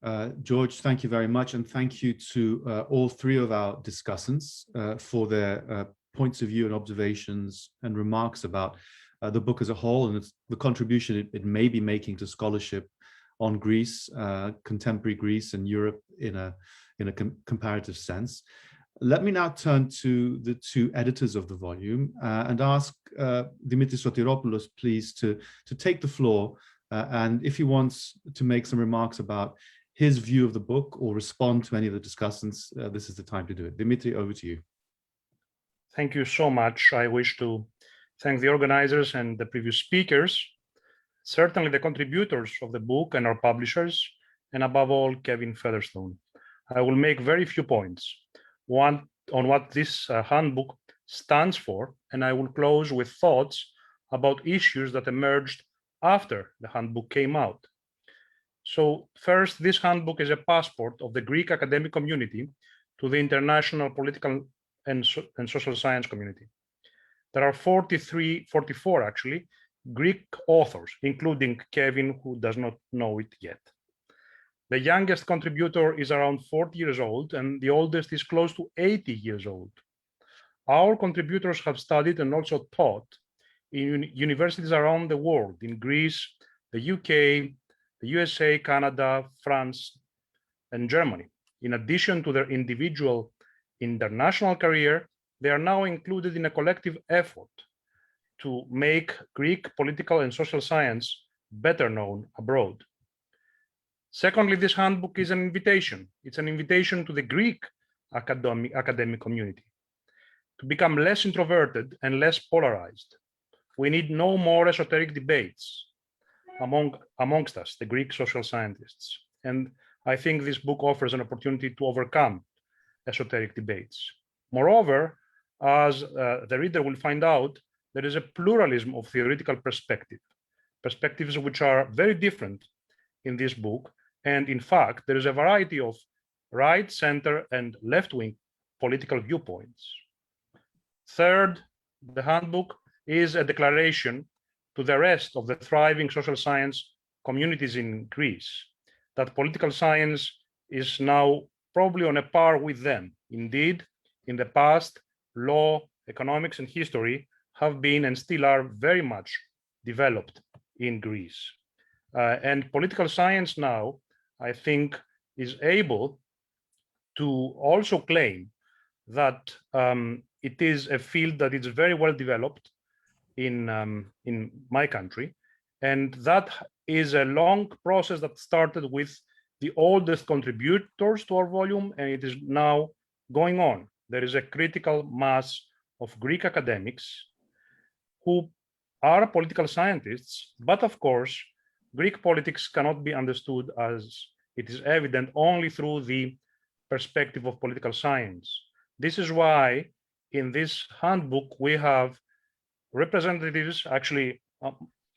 you. George, thank you very much. And thank you to all three of our discussants for their points of view and observations and remarks about the book as a whole and the contribution it may be making to scholarship on Greece, contemporary Greece and Europe in a comparative sense. Let me now turn to the two editors of the volume and ask Dimitri Sotiropoulos, please, to take the floor. And if he wants to make some remarks about his view of the book or respond to any of the discussants, this is the time to do it. Dimitri, over to you. Thank you so much. I wish to thank the organizers and the previous speakers, certainly the contributors of the book and our publishers, and above all, Kevin Featherstone. I will make very few points. One on what this handbook stands for, and I will close with thoughts about issues that emerged after the handbook came out. So first, this handbook is a passport of the Greek academic community to the international political and social science community. There are 44 actually, Greek authors, including Kevin, who does not know it yet. The youngest contributor is around 40 years old, and the oldest is close to 80 years old. Our contributors have studied and also taught in universities around the world, in Greece, the UK, the USA, Canada, France, and Germany. In addition to their individual international career, they are now included in a collective effort to make Greek political and social science better known abroad. Secondly, this handbook is an invitation. It's an invitation to the Greek academic community to become less introverted and less polarized. We need no more esoteric debates amongst us, the Greek social scientists. And I think this book offers an opportunity to overcome esoteric debates. Moreover, as the reader will find out, there is a pluralism of theoretical perspectives which are very different in this book. And in fact, there is a variety of right, center, and left-wing political viewpoints. Third, the handbook is a declaration to the rest of the thriving social science communities in Greece that political science is now probably on a par with them. Indeed, in the past, law, economics, and history have been and still are very much developed in Greece. And political science now, I think, is able to also claim that it is a field that is very well developed in my country. And that is a long process that started with the oldest contributors to our volume, and it is now going on. There is a critical mass of Greek academics who are political scientists, but of course, Greek politics cannot be understood, as it is evident, only through the perspective of political science. This is why in this handbook we have representatives, actually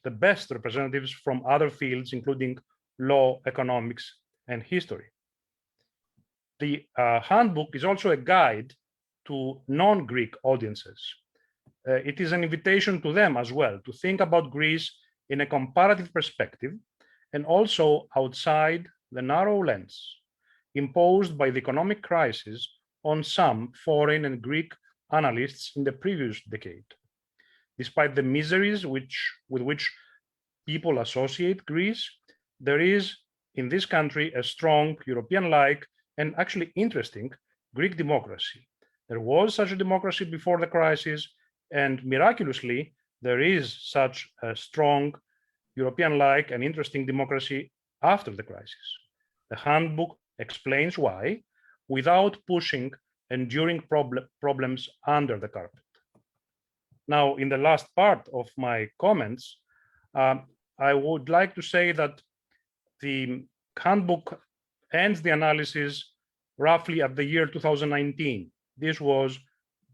the best representatives from other fields, including law, economics, and history. The handbook is also a guide to non-Greek audiences. It is an invitation to them as well to think about Greece in a comparative perspective and also outside the narrow lens imposed by the economic crisis on some foreign and Greek analysts in the previous decade. Despite the miseries with which people associate Greece, there is in this country a strong European-like and actually interesting Greek democracy. There was such a democracy before the crisis, and miraculously, there is such a strong European-like and interesting democracy after the crisis. The handbook explains why, without pushing enduring problems under the carpet. Now, in the last part of my comments, I would like to say that the handbook ends the analysis roughly at the year 2019. This was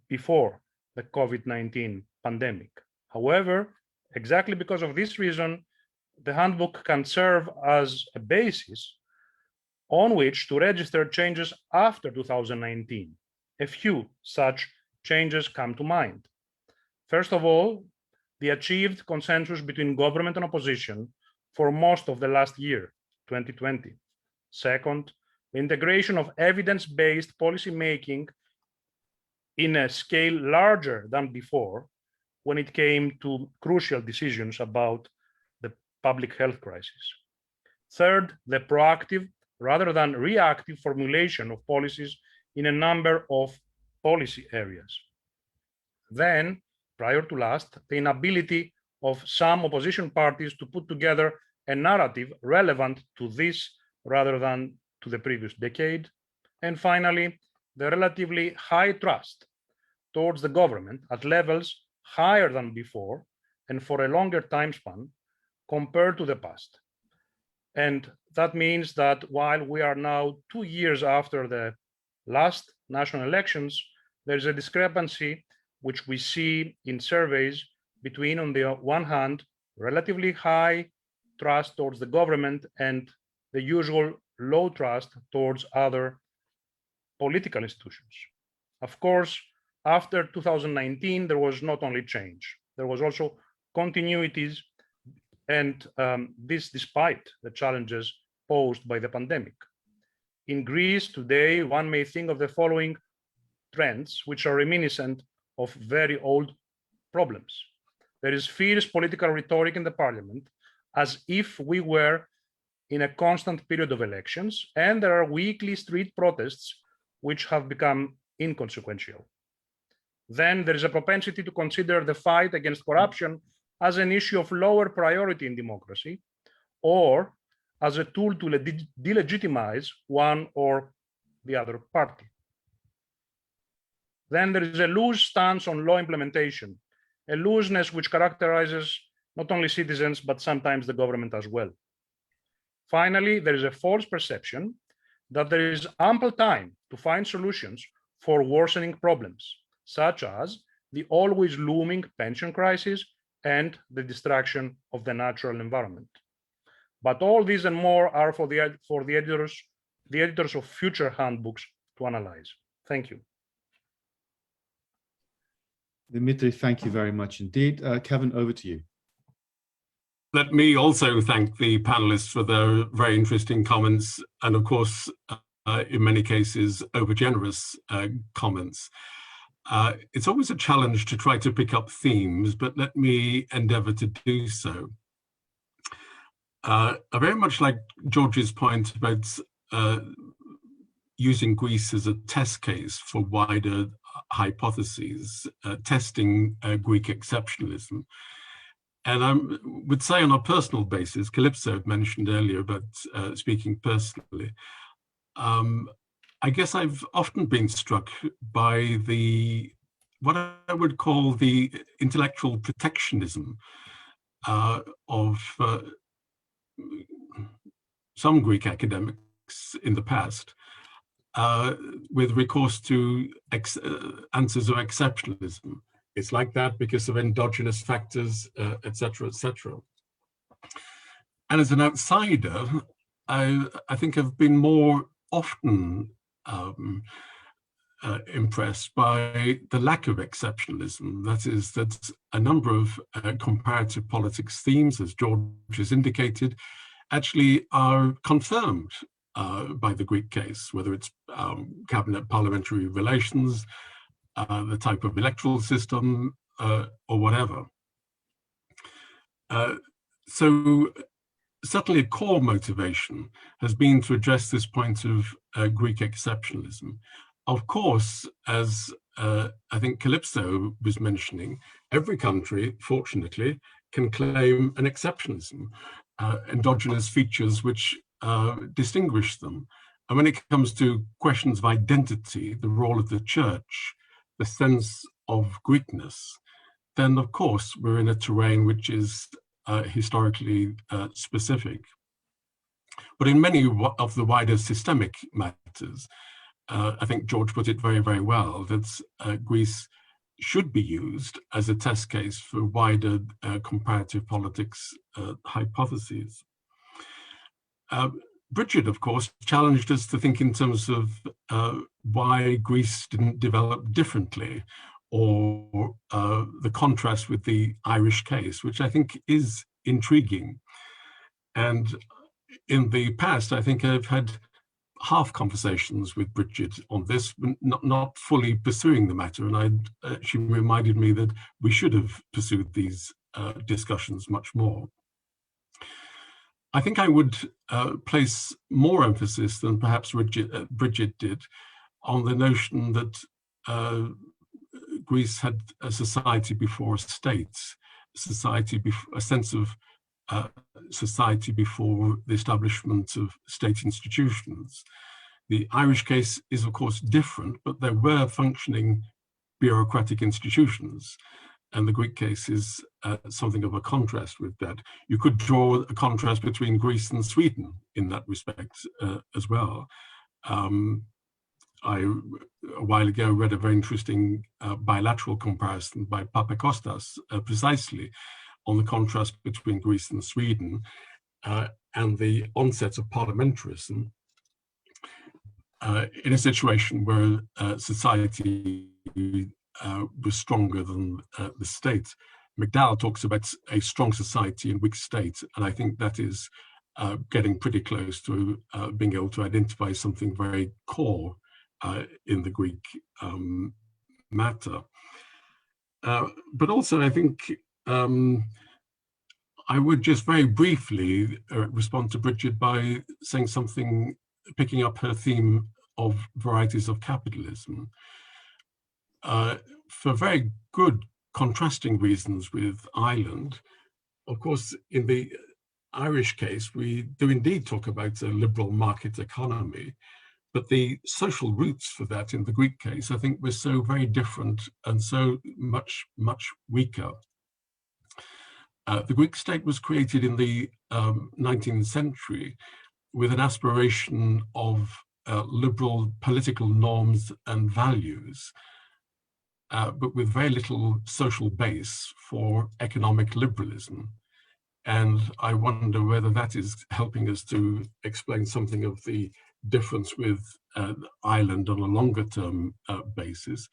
before the COVID-19 pandemic. However, exactly because of this reason, the handbook can serve as a basis on which to register changes after 2019. A few such changes come to mind. First of all, the achieved consensus between government and opposition for most of the last year, 2020. Second, the integration of evidence-based policy making in a scale larger than before when it came to crucial decisions about the public health crisis. Third, the proactive rather than reactive formulation of policies in a number of policy areas. Then, prior to last, the inability of some opposition parties to put together a narrative relevant to this rather than to the previous decade. And finally, the relatively high trust towards the government at levels higher than before and for a longer time span compared to the past. And that means that while we are now 2 years after the last national elections, there's a discrepancy which we see in surveys between, on the one hand, relatively high trust towards the government and the usual low trust towards other political institutions. Of course, after 2019, there was not only change, there was also continuities, and this despite the challenges posed by the pandemic. In Greece today, one may think of the following trends, which are reminiscent of very old problems. There is fierce political rhetoric in the parliament, as if we were in a constant period of elections, and there are weekly street protests which have become inconsequential. Then there is a propensity to consider the fight against corruption as an issue of lower priority in democracy, or as a tool to delegitimize one or the other party. Then there is a loose stance on law implementation, a looseness which characterizes not only citizens, but sometimes the government as well. Finally, there is a false perception that there is ample time to find solutions for worsening problems, such as the always looming pension crisis and the destruction of the natural environment. But all these and more are for the editors of future handbooks to analyze. Thank you. Dimitri, thank you very much indeed. Kevin, over to you. Let me also thank the panelists for their very interesting comments and, of course, in many cases, overgenerous comments. It's always a challenge to try to pick up themes, but let me endeavor to do so. I very much like George's point about using Greece as a test case for wider hypotheses, testing Greek exceptionalism. And I would say on a personal basis, Kalypso had mentioned earlier about speaking personally, I guess I've often been struck by what I would call the intellectual protectionism of some Greek academics in the past, with recourse to answers of exceptionalism. It's like that because of endogenous factors, etc., etc. And as an outsider, I think I've been more often impressed by the lack of exceptionalism. That is, that a number of comparative politics themes, as George has indicated, actually are confirmed by the Greek case, whether it's cabinet parliamentary relations, the type of electoral system, or whatever. So certainly a core motivation has been to address this point of Greek exceptionalism. Of course, as I think Kalypso was mentioning, every country, fortunately, can claim an exceptionalism, endogenous features which distinguish them. And when it comes to questions of identity, the role of the church, the sense of Greekness, then of course we're in a terrain which is historically specific. But in many of the wider systemic matters, I think George put it very, very well, that Greece should be used as a test case for wider comparative politics hypotheses. Brigid, of course, challenged us to think in terms of why Greece didn't develop differently, or the contrast with the Irish case, which I think is intriguing. And in the past, I think I've had half conversations with Brigid on this, not fully pursuing the matter. And she reminded me that we should have pursued these discussions much more. I think I would place more emphasis than perhaps Brigid did on the notion that Greece had a society before a state, a sense of society before the establishment of state institutions. The Irish case is, of course, different, but there were functioning bureaucratic institutions. And the Greek case is something of a contrast with that. You could draw a contrast between Greece and Sweden in that respect as well. I, a while ago, read a very interesting bilateral comparison by Papakostas, precisely on the contrast between Greece and Sweden and the onset of parliamentarism in a situation where society was stronger than the state. McDowell talks about a strong society and weak state, and I think that is getting pretty close to being able to identify something very core in the Greek matter. But also, I think I would just very briefly respond to Brigid by saying something, picking up her theme of varieties of capitalism. For very good contrasting reasons with Ireland, of course, in the Irish case, we do indeed talk about a liberal market economy, but the social roots for that in the Greek case, I think, were so very different and so much, much weaker. The Greek state was created in the 19th century with an aspiration of liberal political norms and values, but with very little social base for economic liberalism. And I wonder whether that is helping us to explain something of the difference with Ireland on a longer term basis.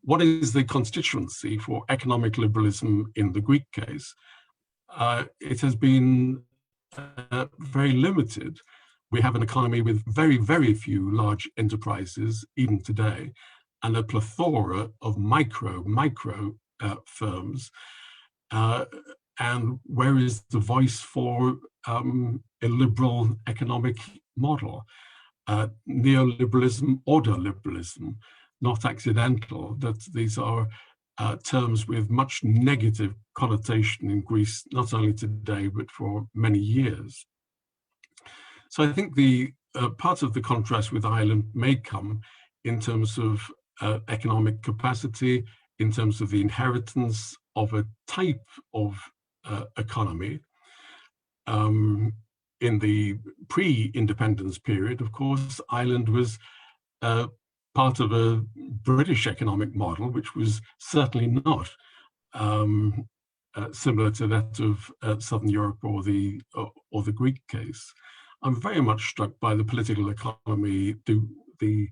What is the constituency for economic liberalism in the Greek case? It has been very limited. We have an economy with very, very few large enterprises, even today, and a plethora of micro firms. And where is the voice for a liberal economic model? Neoliberalism, order liberalism, not accidental, that these are terms with much negative connotation in Greece, not only today, but for many years. So I think the part of the contrast with Ireland may come in terms of economic capacity, in terms of the inheritance of a type of economy. In the pre-independence period, of course, Ireland was part of a British economic model, which was certainly not similar to that of Southern Europe or the Greek case. I'm very much struck by the political economy, the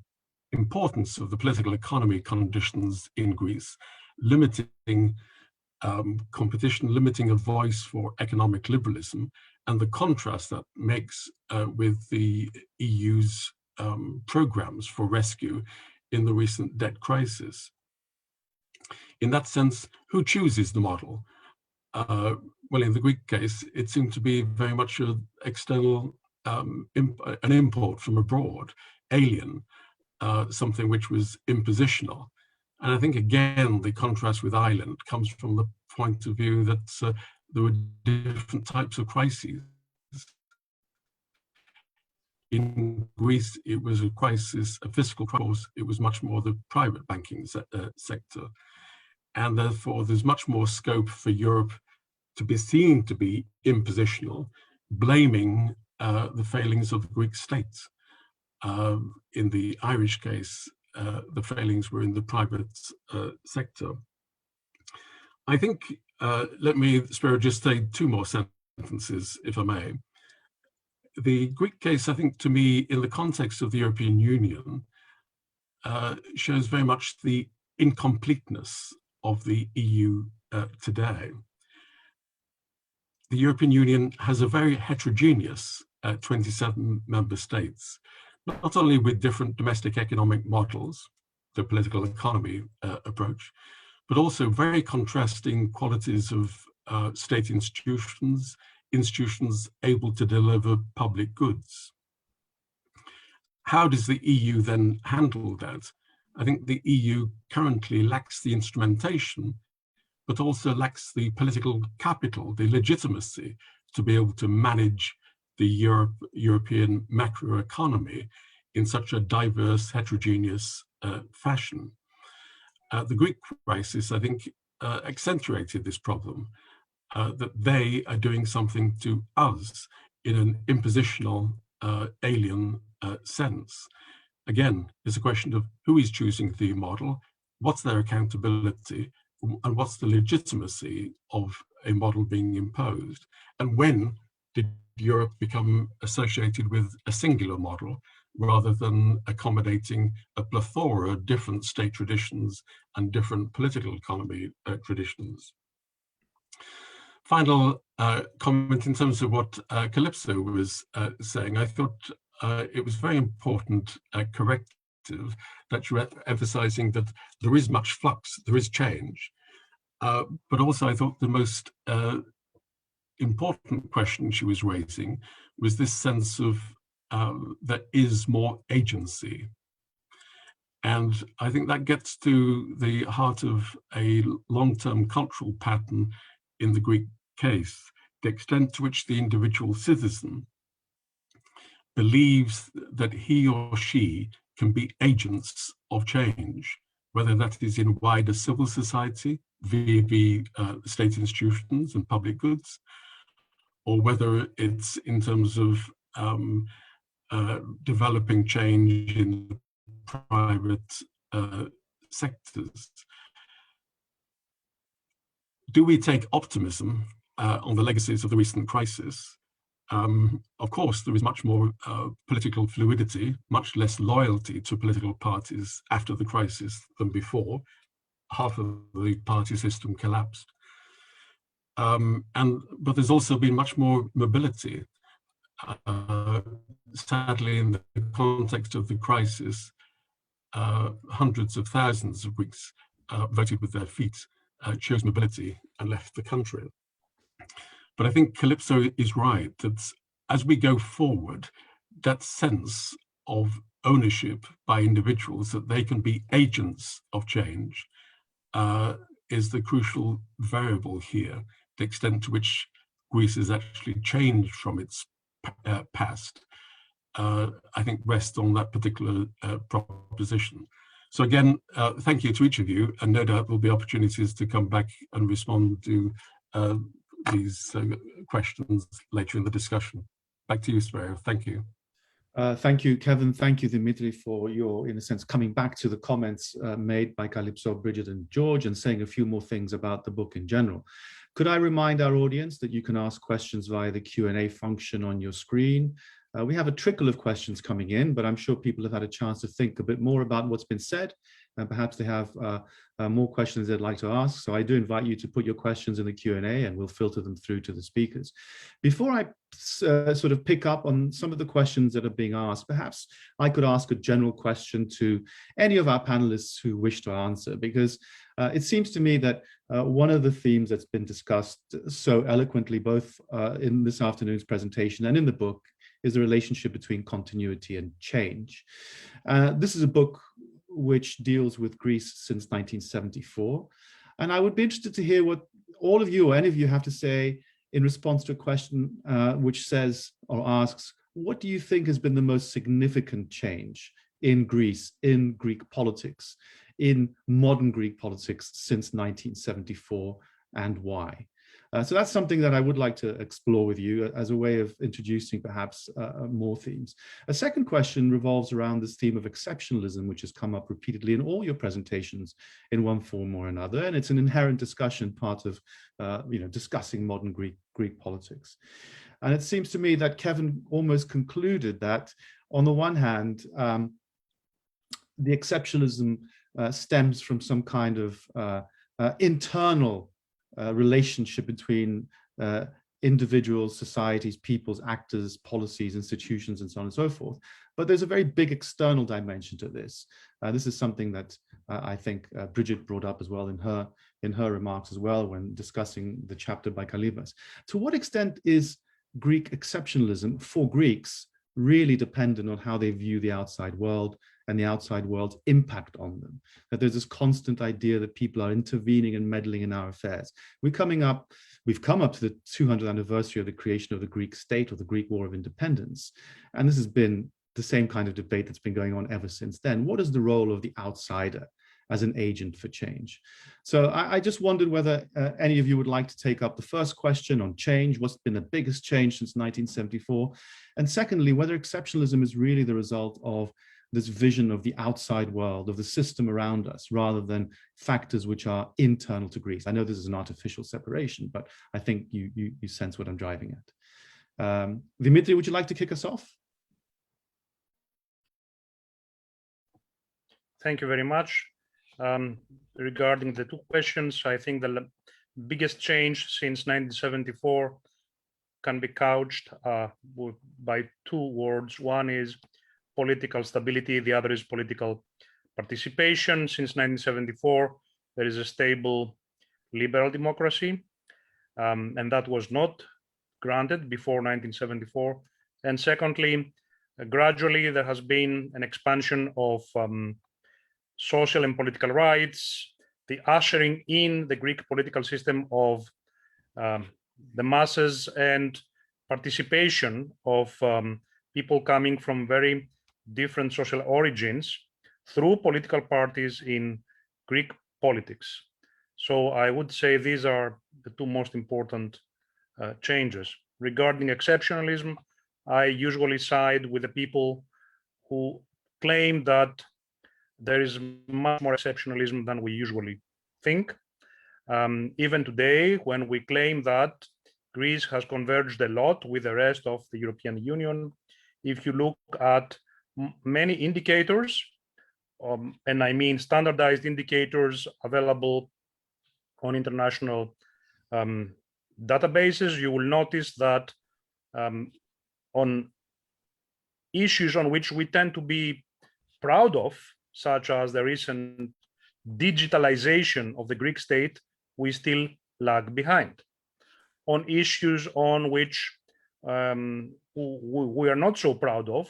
importance of the political economy conditions in Greece, limiting competition, limiting a voice for economic liberalism, and the contrast that makes with the EU's programs for rescue in the recent debt crisis. In that sense, who chooses the model? Well, in the Greek case, it seemed to be very much an external, an import from abroad, alien, something which was impositional. And I think, again, the contrast with Ireland comes from the point of view that there were different types of crises. In Greece, it was a crisis, a fiscal crisis. It was much more the private banking sector. And therefore, there's much more scope for Europe to be seen to be impositional, blaming the failings of the Greek state. In the Irish case, the failings were in the private sector. I think, let me, Spyros, just say two more sentences, if I may. The Greek case, I think, to me, in the context of the European Union, shows very much the incompleteness of the EU today. The European Union has a very heterogeneous 27 member states, not only with different domestic economic models, the political economy approach, but also very contrasting qualities of state institutions, institutions able to deliver public goods. How does the EU then handle that? I think the EU currently lacks the instrumentation, but also lacks the political capital, the legitimacy to be able to manage the European macroeconomy in such a diverse, heterogeneous fashion. The Greek crisis, I think, accentuated this problem, that they are doing something to us in an impositional, alien sense. Again, it's a question of who is choosing the model, what's their accountability, and what's the legitimacy of a model being imposed, and when did Europe become associated with a singular model rather than accommodating a plethora of different state traditions and different political economy traditions. Final comment in terms of what Kalypso was saying. I thought it was very important, corrective, that you're emphasizing that there is much flux, there is change. But also I thought the most important question she was raising was this sense of there is more agency. And I think that gets to the heart of a long-term cultural pattern in the Greek case, the extent to which the individual citizen believes that he or she can be agents of change, whether that is in wider civil society via the state institutions and public goods, or whether it's in terms of developing change in the private sectors. Do we take optimism on the legacies of the recent crisis? Of course, there is much more political fluidity, much less loyalty to political parties after the crisis than before. Half of the party system collapsed. But there's also been much more mobility. Sadly, in the context of the crisis, hundreds of thousands of Greeks voted with their feet, chose mobility and left the country. But I think Kalypso is right that as we go forward, that sense of ownership by individuals, that they can be agents of change, is the crucial variable here. The extent to which Greece has actually changed from its past, I think, rests on that particular proposition. So again, thank you to each of you, and no doubt there'll be opportunities to come back and respond to these questions later in the discussion. Back to you, Spyros. Thank you. Thank you, Kevin. Thank you, Dimitri, for your, in a sense, coming back to the comments made by Kalypso, Brigid, and George, and saying a few more things about the book in general. Could I remind our audience that you can ask questions via the Q&A function on your screen? We have a trickle of questions coming in, but I'm sure people have had a chance to think a bit more about what's been said, and perhaps they have more questions they'd like to ask. So I do invite you to put your questions in the Q&A, and we'll filter them through to the speakers. Before I sort of pick up on some of the questions that are being asked, perhaps I could ask a general question to any of our panelists who wish to answer, because it seems to me that one of the themes that's been discussed so eloquently, both in this afternoon's presentation and in the book, is the relationship between continuity and change. This is a book which deals with Greece since 1974. And I would be interested to hear what all of you or any of you have to say in response to a question which says or asks, what do you think has been the most significant change in Greece, in Greek politics, in modern Greek politics since 1974, and why? So that's something that I would like to explore with you as a way of introducing perhaps more themes. A second question revolves around this theme of exceptionalism, which has come up repeatedly in all your presentations in one form or another. And it's an inherent discussion, part of discussing modern Greek politics. And it seems to me that Kevin almost concluded that, on the one hand, the exceptionalism stems from some kind of internal relationship between individuals, societies, peoples, actors, policies, institutions, and so on and so forth. But there's a very big external dimension to this. This is something that I think Brigid brought up as well in her remarks as well when discussing the chapter by Kalypso. To what extent is Greek exceptionalism for Greeks really dependent on how they view the outside world and the outside world's impact on them? That there's this constant idea that people are intervening and meddling in our affairs. We've come up to the 200th anniversary of the creation of the Greek state, or the Greek War of Independence. And this has been the same kind of debate that's been going on ever since then. What is the role of the outsider as an agent for change? So I just wondered whether any of you would like to take up the first question on change. What's been the biggest change since 1974? And secondly, whether exceptionalism is really the result of this vision of the outside world, of the system around us, rather than factors which are internal to Greece. I know this is an artificial separation, but I think you sense what I'm driving at. Dimitri, would you like to kick us off? Thank you very much. Regarding the two questions, I think the biggest change since 1974 can be couched by two words. One is political stability, the other is political participation. Since 1974, there is a stable liberal democracy, and that was not granted before 1974. And secondly, gradually there has been an expansion of social and political rights, the ushering in the Greek political system of the masses, and participation of people coming from very different social origins through political parties in Greek politics. So I would say these are the two most important changes. Regarding exceptionalism, I usually side with the people who claim that there is much more exceptionalism than we usually think. Even today, when we claim that Greece has converged a lot with the rest of the European Union, if you look at many indicators, and I mean standardized indicators available on international databases, you will notice that on issues on which we tend to be proud of, such as the recent digitalization of the Greek state, we still lag behind. On issues on which we are not so proud of,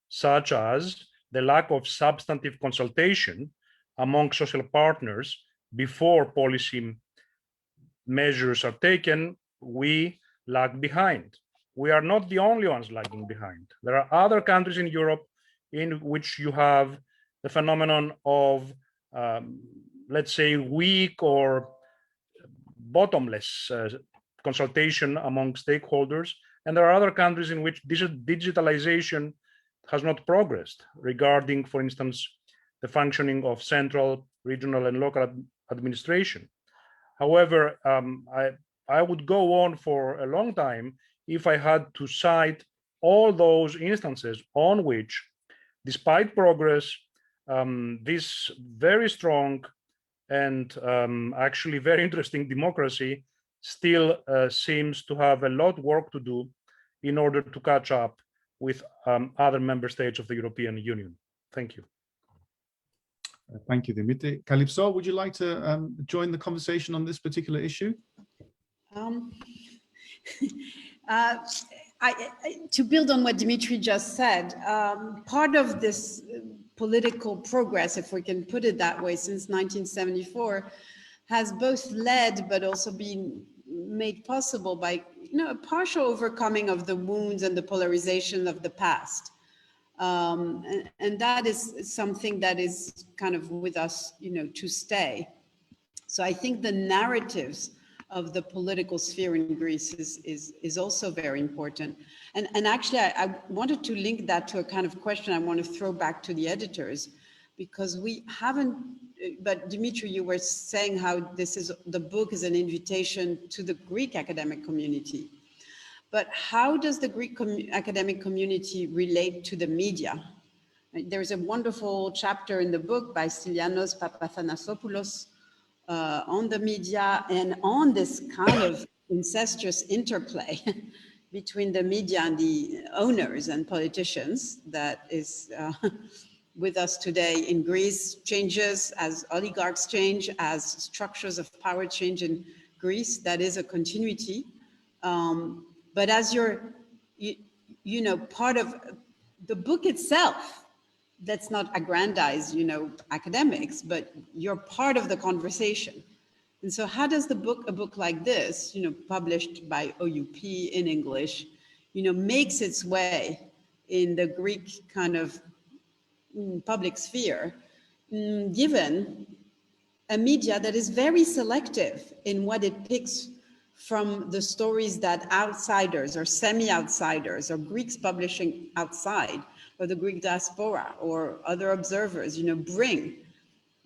such as the lack of substantive consultation among social partners before policy measures are taken, we lag behind. We are not the only ones lagging behind. There are other countries in Europe in which you have the phenomenon of, let's say, weak or bottomless consultation among stakeholders. And there are other countries in which digitalization has not progressed regarding, for instance, the functioning of central, regional, and local administration. However, I would go on for a long time if I had to cite all those instances on which, despite progress, this very strong and actually very interesting democracy still seems to have a lot of work to do in order to catch up with other member states of the European Union. Thank you. Thank you, Dimitri. Kalypso, would you like to join the conversation on this particular issue? To build on what Dimitri just said, part of this political progress, if we can put it that way, since 1974, has both led but also been made possible by a partial overcoming of the wounds and the polarization of the past. And that is something that is kind of with us, to stay. So I think the narratives of the political sphere in Greece is also very important. And actually, I wanted to link that to a kind of question I want to throw back to the editors, because we haven't, but Dimitri, you were saying how the book is an invitation to the Greek academic community. But how does the Greek academic community relate to the media? There's a wonderful chapter in the book by Stylianos Papathanassopoulos on the media and on this kind of incestuous interplay between the media and the owners and politicians that is with us today in Greece. Changes as oligarchs change, as structures of power change in Greece. That is a continuity. But as you're, part of the book itself, let's not aggrandize, academics, but you're part of the conversation. And so how does a book like this, published by OUP in English, makes its way in the Greek kind of public sphere, given a media that is very selective in what it picks from the stories that outsiders or semi-outsiders or Greeks publishing outside, or the Greek diaspora or other observers, bring.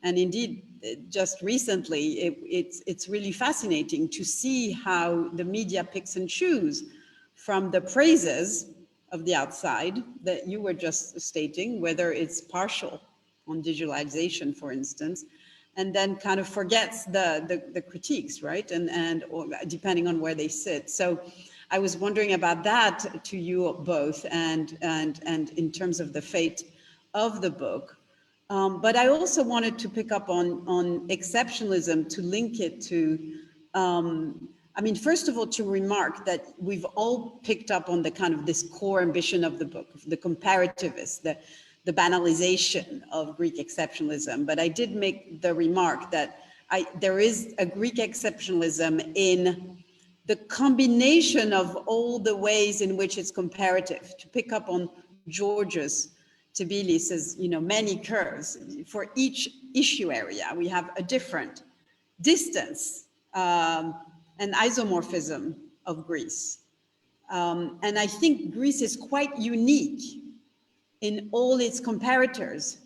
And indeed, just recently, it's really fascinating to see how the media picks and choose from the praises of the outside that you were just stating, whether it's partial on digitalization, for instance, and then kind of forgets the critiques, right? And or depending on where they sit. So I was wondering about that to you both, and in terms of the fate of the book. But I also wanted to pick up on exceptionalism, to link it to, first of all, to remark that we've all picked up on the kind of this core ambition of the book, the comparativist, the banalization of Greek exceptionalism. But I did make the remark that there is a Greek exceptionalism in the combination of all the ways in which it's comparative. To pick up on George's, Tsebelis' many curves. For each issue area, we have a different distance and isomorphism of Greece. And I think Greece is quite unique in all its comparators,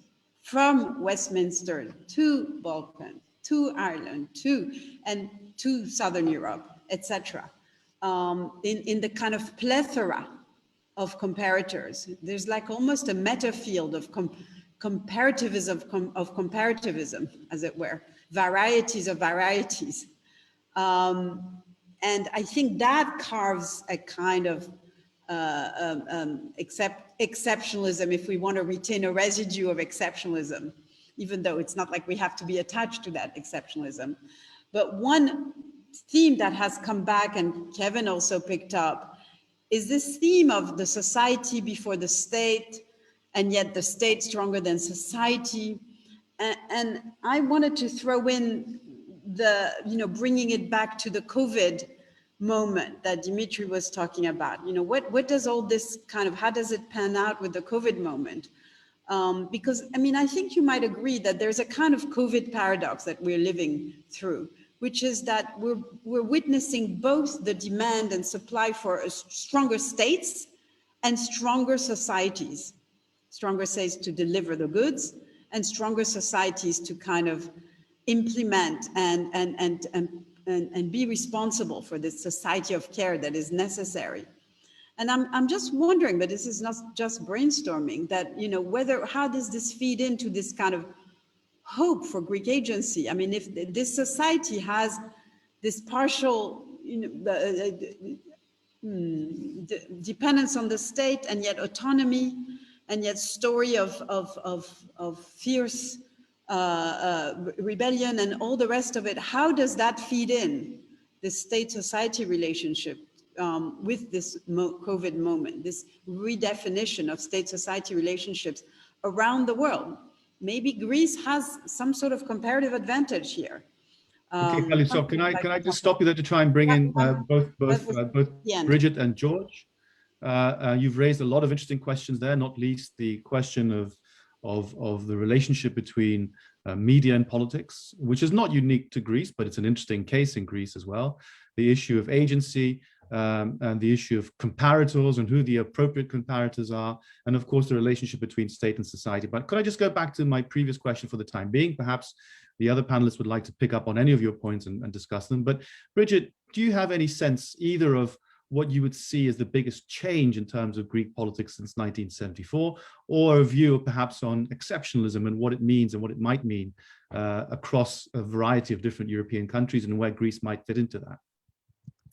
from Westminster to Balkans, to Ireland, to Southern Europe, etc. In the kind of plethora of comparators. There's like almost a meta field of comparativism, as it were, varieties of varieties. And I think that carves a kind of exceptionalism, if we want to retain a residue of exceptionalism, even though it's not like we have to be attached to that exceptionalism. But one theme that has come back, and Kevin also picked up, is this theme of the society before the state, and yet the state stronger than society. And I wanted to throw in the, bringing it back to the COVID moment that Dimitri was talking about. What does all this how does it pan out with the COVID moment? Because, I think you might agree that there's a kind of COVID paradox that we're living through, which is that we're witnessing both the demand and supply for stronger states and stronger societies. Stronger states to deliver the goods, and stronger societies to kind of implement and be responsible for this society of care that is necessary. And I'm just wondering, but this is not just brainstorming, that, how does this feed into this kind of hope for Greek agency? If this society has this partial dependence on the state, and yet autonomy, and yet story of fierce rebellion and all the rest of it, how does that feed in this state-society relationship with this COVID moment, this redefinition of state-society relationships around the world? Maybe Greece has some sort of comparative advantage here. Okay, Kalypso, can I just stop you there to try and bring in both Brigid and George? You've raised a lot of interesting questions there, not least the question of the relationship between media and politics, which is not unique to Greece, but it's an interesting case in Greece as well. The issue of agency and the issue of comparators and who the appropriate comparators are, and of course the relationship between state and society. But could I just go back to my previous question for the time being? Perhaps the other panelists would like to pick up on any of your points and discuss them. But Brigid, do you have any sense either of what you would see as the biggest change in terms of Greek politics since 1974, or a view perhaps on exceptionalism and what it means and what it might mean across a variety of different European countries, and where Greece might fit into that?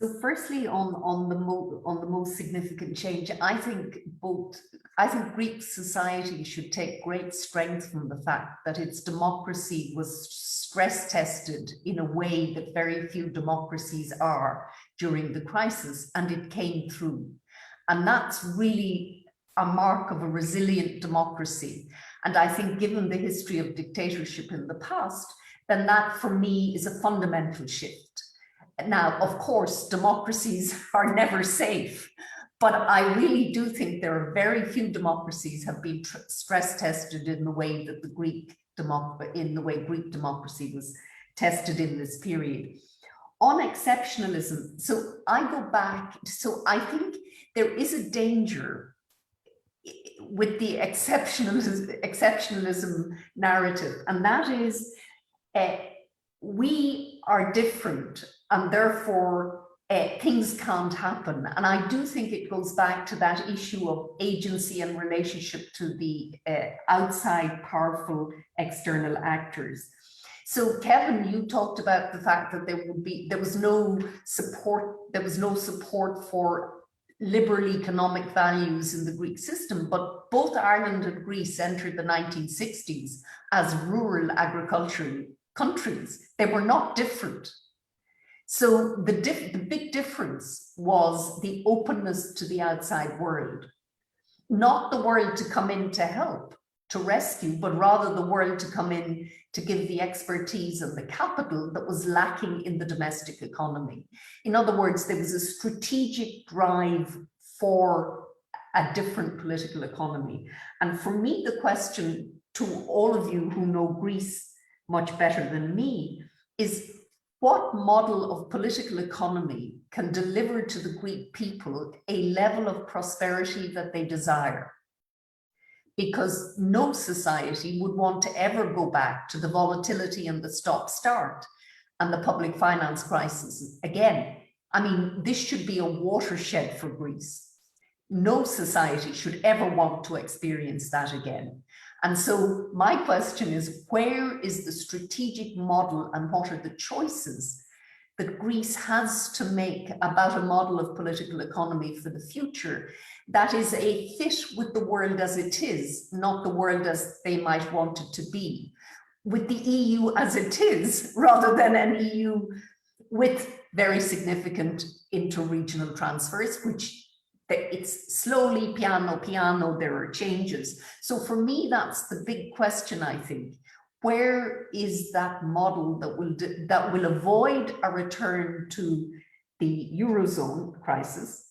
So firstly, on the most significant change, I think Greek society should take great strength from the fact that its democracy was stress tested in a way that very few democracies are during the crisis, and it came through. And that's really a mark of a resilient democracy. And I think given the history of dictatorship in the past, then that for me is a fundamental shift. Now, of course, democracies are never safe, but I really do think there are very few democracies have been stress tested in the way that Greek democracy was tested in this period. On exceptionalism, so I go back, so I think there is a danger with the exceptionalism narrative, and that is we are different, and therefore things can't happen. And I do think it goes back to that issue of agency and relationship to the outside powerful external actors. So Kevin, you talked about the fact that there was no support for liberal economic values in the Greek system, but both Ireland and Greece entered the 1960s as rural agricultural countries. They were not different. So the big difference was the openness to the outside world, not the world to come in to help, to rescue, but rather the world to come in to give the expertise and the capital that was lacking in the domestic economy. In other words, there was a strategic drive for a different political economy. And for me, the question to all of you who know Greece much better than me is, what model of political economy can deliver to the Greek people a level of prosperity that they desire? Because no society would want to ever go back to the volatility and the stop-start and the public finance crisis again. I mean, this should be a watershed for Greece. No society should ever want to experience that again. And so my question is, where is the strategic model and what are the choices that Greece has to make about a model of political economy for the future that is a fit with the world as it is, not the world as they might want it to be, with the EU as it is, rather than an EU with very significant interregional transfers, which it's slowly, piano, piano, there are changes. So for me, that's the big question, I think. Where is that model that will avoid a return to the Eurozone crisis,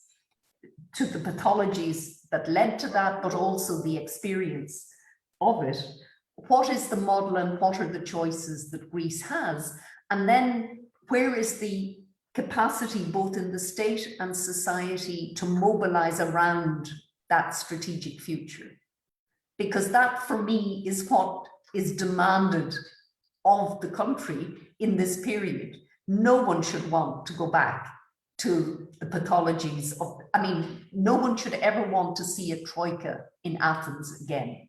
to the pathologies that led to that, but also the experience of it? What is the model and what are the choices that Greece has? And then where is the capacity, both in the state and society, to mobilize around that strategic future? Because that, for me, is what is demanded of the country in this period. No one should want to go back to the pathologies of, I mean, no one should ever want to see a troika in Athens again.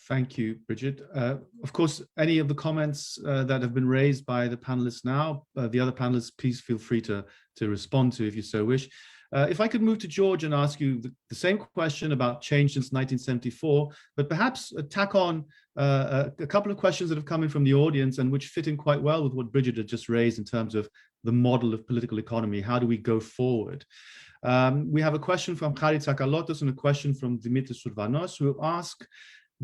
Thank you, Brigid. Of course, any of the comments that have been raised by the panelists now, the other panelists, please feel free to respond to if you so wish. If I could move to George and ask you the same question about change since 1974, but perhaps tack on a couple of questions that have come in from the audience and which fit in quite well with what Brigid had just raised in terms of the model of political economy. How do we go forward? We have a question from Charis Akalotos and a question from Dimitri Survanos, who ask,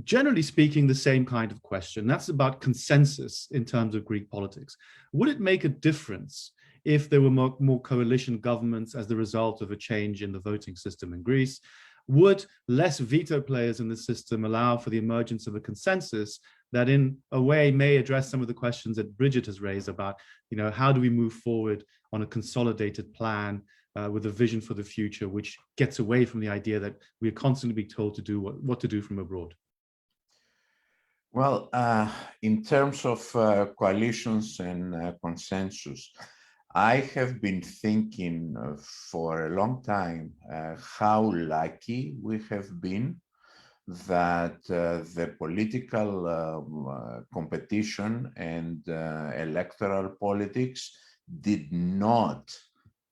generally speaking, the same kind of question. That's about consensus in terms of Greek politics. Would it make a difference if there were more coalition governments as the result of a change in the voting system in Greece? Would less veto players in the system allow for the emergence of a consensus that in a way may address some of the questions that Brigid has raised about, you know, how do we move forward on a consolidated plan with a vision for the future, which gets away from the idea that we're constantly being told to do what to do from abroad? Well, in terms of coalitions and consensus, I have been thinking for a long time how lucky we have been that the political competition and electoral politics did not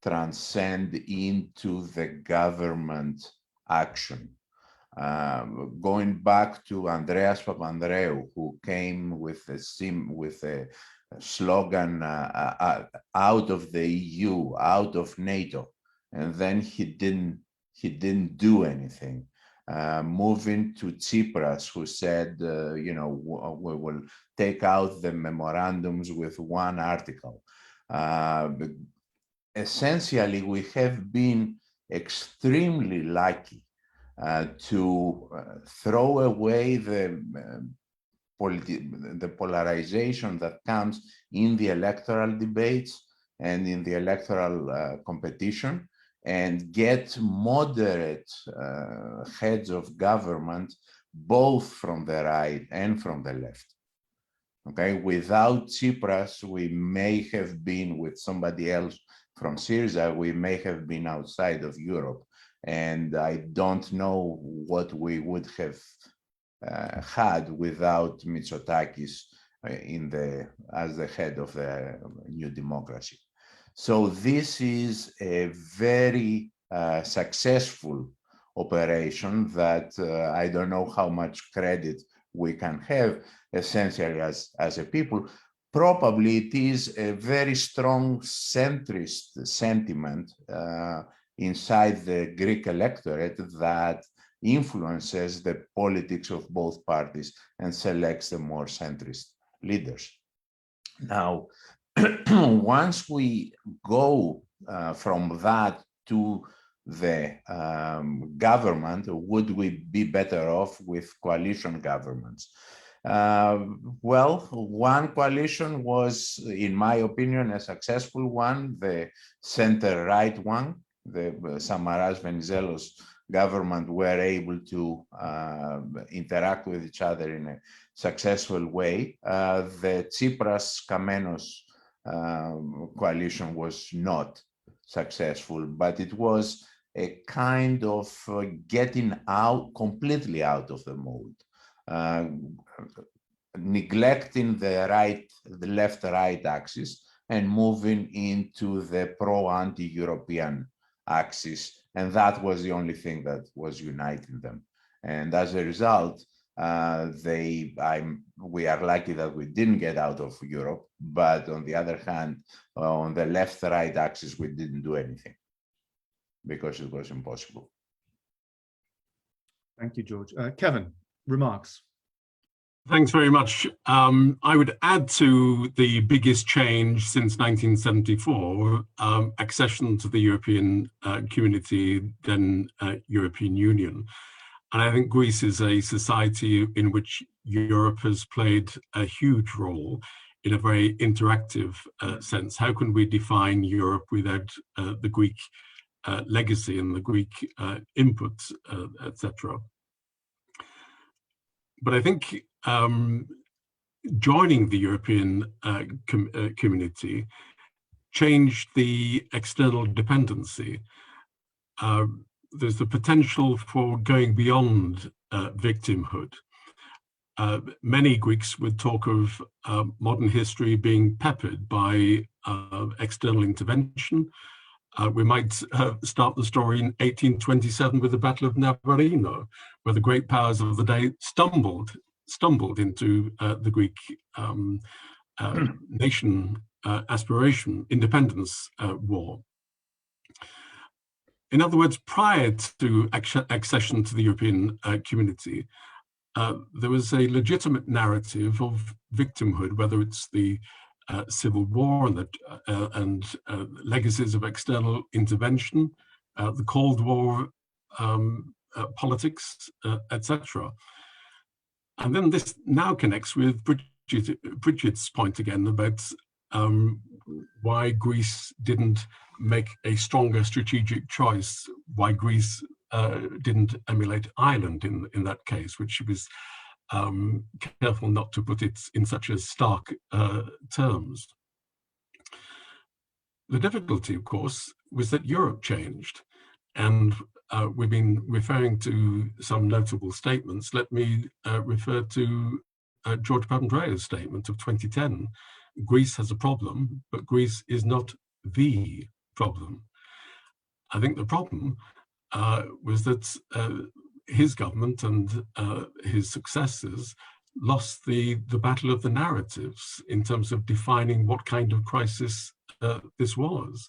transcend into the government action. Going back to Andreas Papandreou, who came with a slogan out of the EU, out of NATO, and then he didn't do anything. Moving to Tsipras, who said, you know, we will take out the memorandums with one article. Essentially, we have been extremely lucky to throw away the polarization that comes in the electoral debates and in the electoral competition, and get moderate heads of government, both from the right and from the left. Okay, without Tsipras, we may have been with somebody else from Syriza, we may have been outside of Europe. And I don't know what we would have had without Mitsotakis as the head of the New Democracy. So this is a very successful operation that I don't know how much credit we can have essentially as a people. Probably it is a very strong centrist sentiment inside the Greek electorate that influences the politics of both parties and selects the more centrist leaders. Now, once we go from that to the government, would we be better off with coalition governments? Well, one coalition was, in my opinion, a successful one, the center-right one. The Samaras Venizelos government were able to interact with each other in a successful way. The Tsipras-Kamenos coalition was not successful, but it was a kind of getting completely out of the mold. Neglecting the left-right axis and moving into the pro-anti-European axis, and that was the only thing that was uniting them. And as a result, we are lucky that we didn't get out of Europe, but on the other hand, on the left-right axis, we didn't do anything because it was impossible. Thank you, George. Kevin, remarks? Thanks very much. I would add to the biggest change since 1974, accession to the European community, then European Union. And I think Greece is a society in which Europe has played a huge role in a very interactive sense. How can we define Europe without the Greek legacy and the Greek input, etc.? But I think joining the European community changed the external dependency. There's the potential for going beyond victimhood. Many Greeks would talk of modern history being peppered by external intervention. We might start the story in 1827 with the Battle of Navarino, where the great powers of the day stumbled into the Greek nation aspiration, independence war. In other words, prior to accession to the European community, there was a legitimate narrative of victimhood, whether it's the civil war and legacies of external intervention, the Cold War politics, etc. And then this now connects with Brigid's point again about why Greece didn't make a stronger strategic choice, why Greece didn't emulate Ireland in that case, which she was careful not to put it in such a stark terms. The difficulty, of course, was that Europe changed, and we've been referring to some notable statements. Let me refer to George Papandreou's statement of 2010. Greece has a problem, but Greece is not the problem. I think the problem was that his government and his successors lost the battle of the narratives in terms of defining what kind of crisis this was.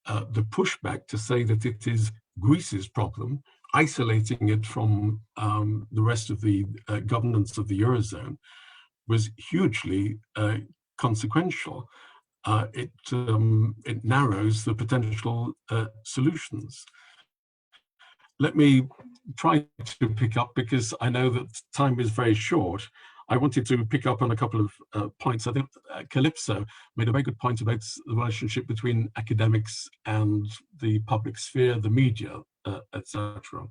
The pushback to say that it is Greece's problem, isolating it from the rest of the governance of the Eurozone, was hugely consequential. It narrows the potential solutions. Let me try to pick up, because I know that time is very short. I wanted to pick up on a couple of points. I think Kalypso made a very good point about the relationship between academics and the public sphere, the media, etc.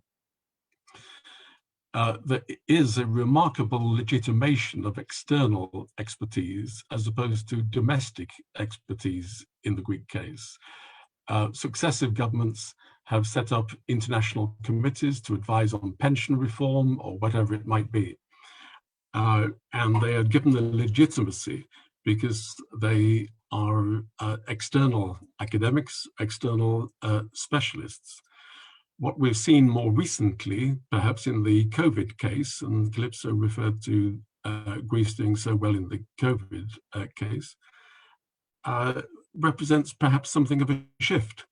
There is a remarkable legitimation of external expertise as opposed to domestic expertise in the Greek case. Successive governments have set up international committees to advise on pension reform or whatever it might be. And they are given the legitimacy because they are external academics, external specialists. What we've seen more recently, perhaps in the COVID case, and Kalypso referred to Greece doing so well in the COVID case, represents perhaps something of a shift,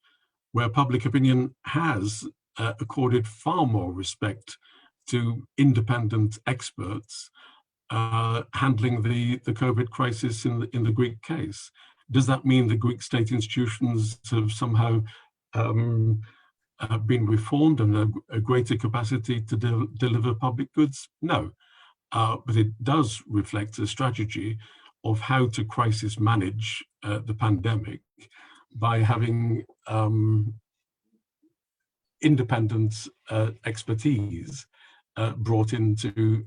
where public opinion has accorded far more respect to independent experts handling the COVID crisis in the Greek case. Does that mean the Greek state institutions have somehow been reformed and a greater capacity to deliver public goods? No. but it does reflect a strategy of how to crisis manage the pandemic by having independent expertise brought into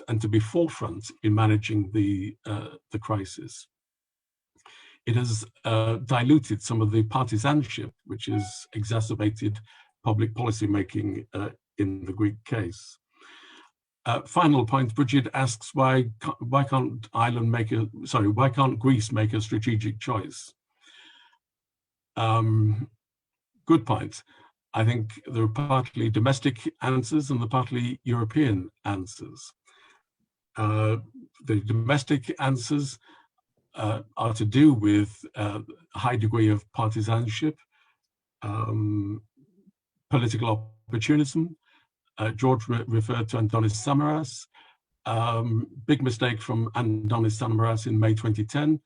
and to be forefront in managing the crisis. It has diluted some of the partisanship, which has exacerbated public policy making in the Greek case. Final point, Brigid asks why can't Greece make a strategic choice? Good point. I think there are partly domestic answers and the partly European answers. The domestic answers are to do with a high degree of partisanship, political opportunism. George referred to Antonis Samaras. Big mistake from Antonis Samaras in May 2010,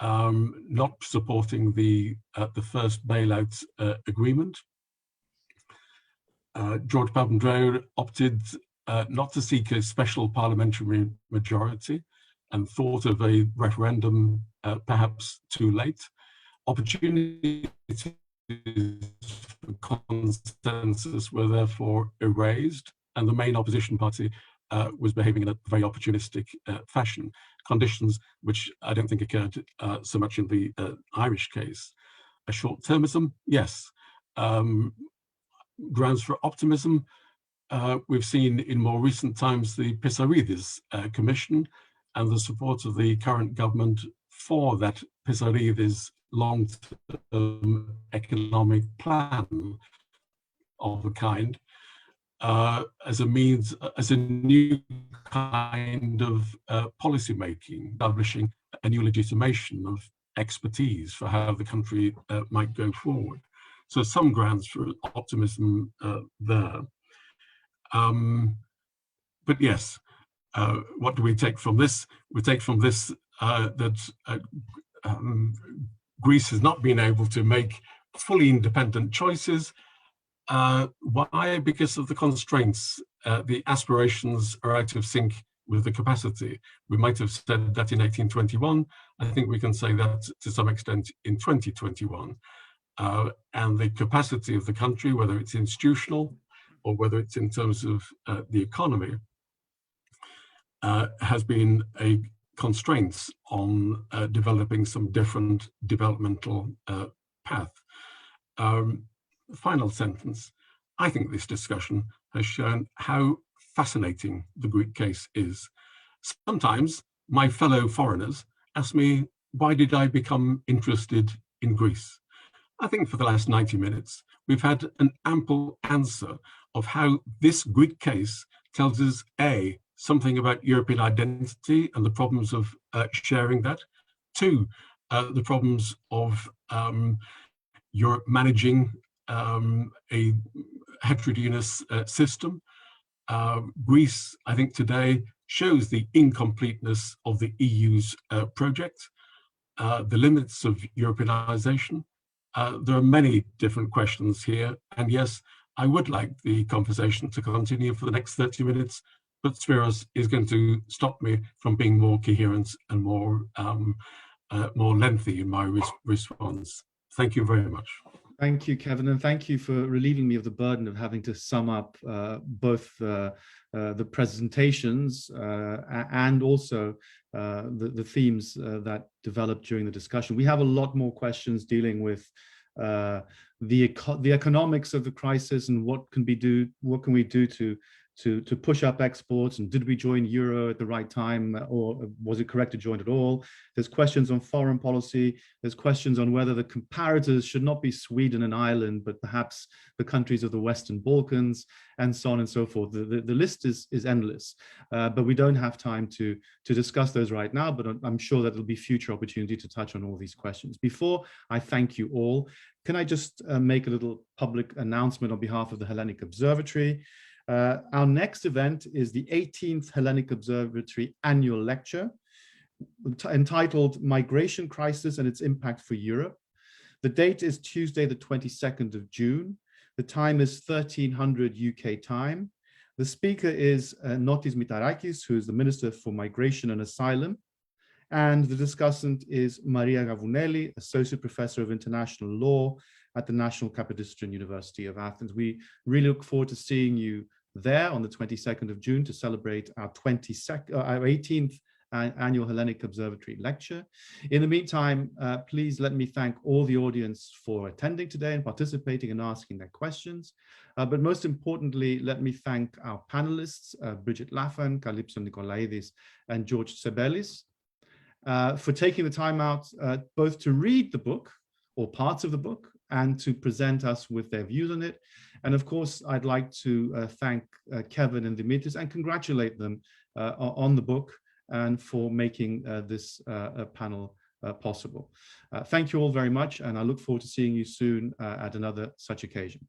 not supporting the first bailout agreement. George Papandreou opted not to seek a special parliamentary majority and thought of a referendum perhaps too late. Opportunities for consensus were therefore erased, and the main opposition party was behaving in a very opportunistic fashion, conditions which I don't think occurred so much in the Irish case. A short-termism, yes. Grounds for optimism, we've seen in more recent times the Pissarides Commission and the support of the current government for that Pissarides long-term economic plan of a kind as a means, as a new kind of policy making, establishing a new legitimation of expertise for how the country might go forward. So some grounds for optimism there. But yes, what do we take from this? We take from this that Greece has not been able to make fully independent choices. Why? Because of the constraints. The aspirations are out of sync with the capacity. We might have said that in 1821. I think we can say that to some extent in 2021. And the capacity of the country, whether it's institutional or whether it's in terms of the economy, has been a constraints on developing some different developmental path. Final sentence. I think this discussion has shown how fascinating the Greek case is. Sometimes my fellow foreigners ask me, why did I become interested in Greece? I think for the last 90 minutes, we've had an ample answer of how this Greek case tells us, A, something about European identity and the problems of sharing that. Two, the problems of Europe managing a heterogeneous system. Greece, I think today, shows the incompleteness of the EU's project, the limits of Europeanization. There are many different questions here, and yes, I would like the conversation to continue for the next 30 minutes, but Spyros is going to stop me from being more coherent and more lengthy in my response. Thank you very much. Thank you, Kevin, and thank you for relieving me of the burden of having to sum up both the presentations and also the themes that developed during the discussion. We have a lot more questions dealing with the economics of the crisis and what can we do to push up exports, and did we join Euro at the right time, or was it correct to join at all? There's questions on foreign policy. There's questions on whether the comparators should not be Sweden and Ireland, but perhaps the countries of the Western Balkans, and so on and so forth. The list is endless, but we don't have time to discuss those right now, but I'm sure that there'll be future opportunity to touch on all these questions. Before I thank you all, can I just make a little public announcement on behalf of the Hellenic Observatory? Our next event is the 18th Hellenic Observatory Annual Lecture, entitled Migration Crisis and Its Impact for Europe. The date is Tuesday, the 22nd of June. The time is 1300 UK time. The speaker is Notis Mitarakis, who is the Minister for Migration and Asylum. And the discussant is Maria Gavouneli, Associate Professor of International Law at the National Kapodistrian University of Athens. We really look forward to seeing you there on the 22nd of June to celebrate our 18th annual Hellenic Observatory lecture. In the meantime, please let me thank all the audience for attending today and participating and asking their questions. But most importantly, let me thank our panelists, Brigid Laffan, Kalypso Nicolaidis, and George Tsebelis, for taking the time out both to read the book or parts of the book and to present us with their views on it. And of course, I'd like to thank Kevin and Dimitri and congratulate them on the book and for making this panel possible. Thank you all very much, and I look forward to seeing you soon at another such occasion.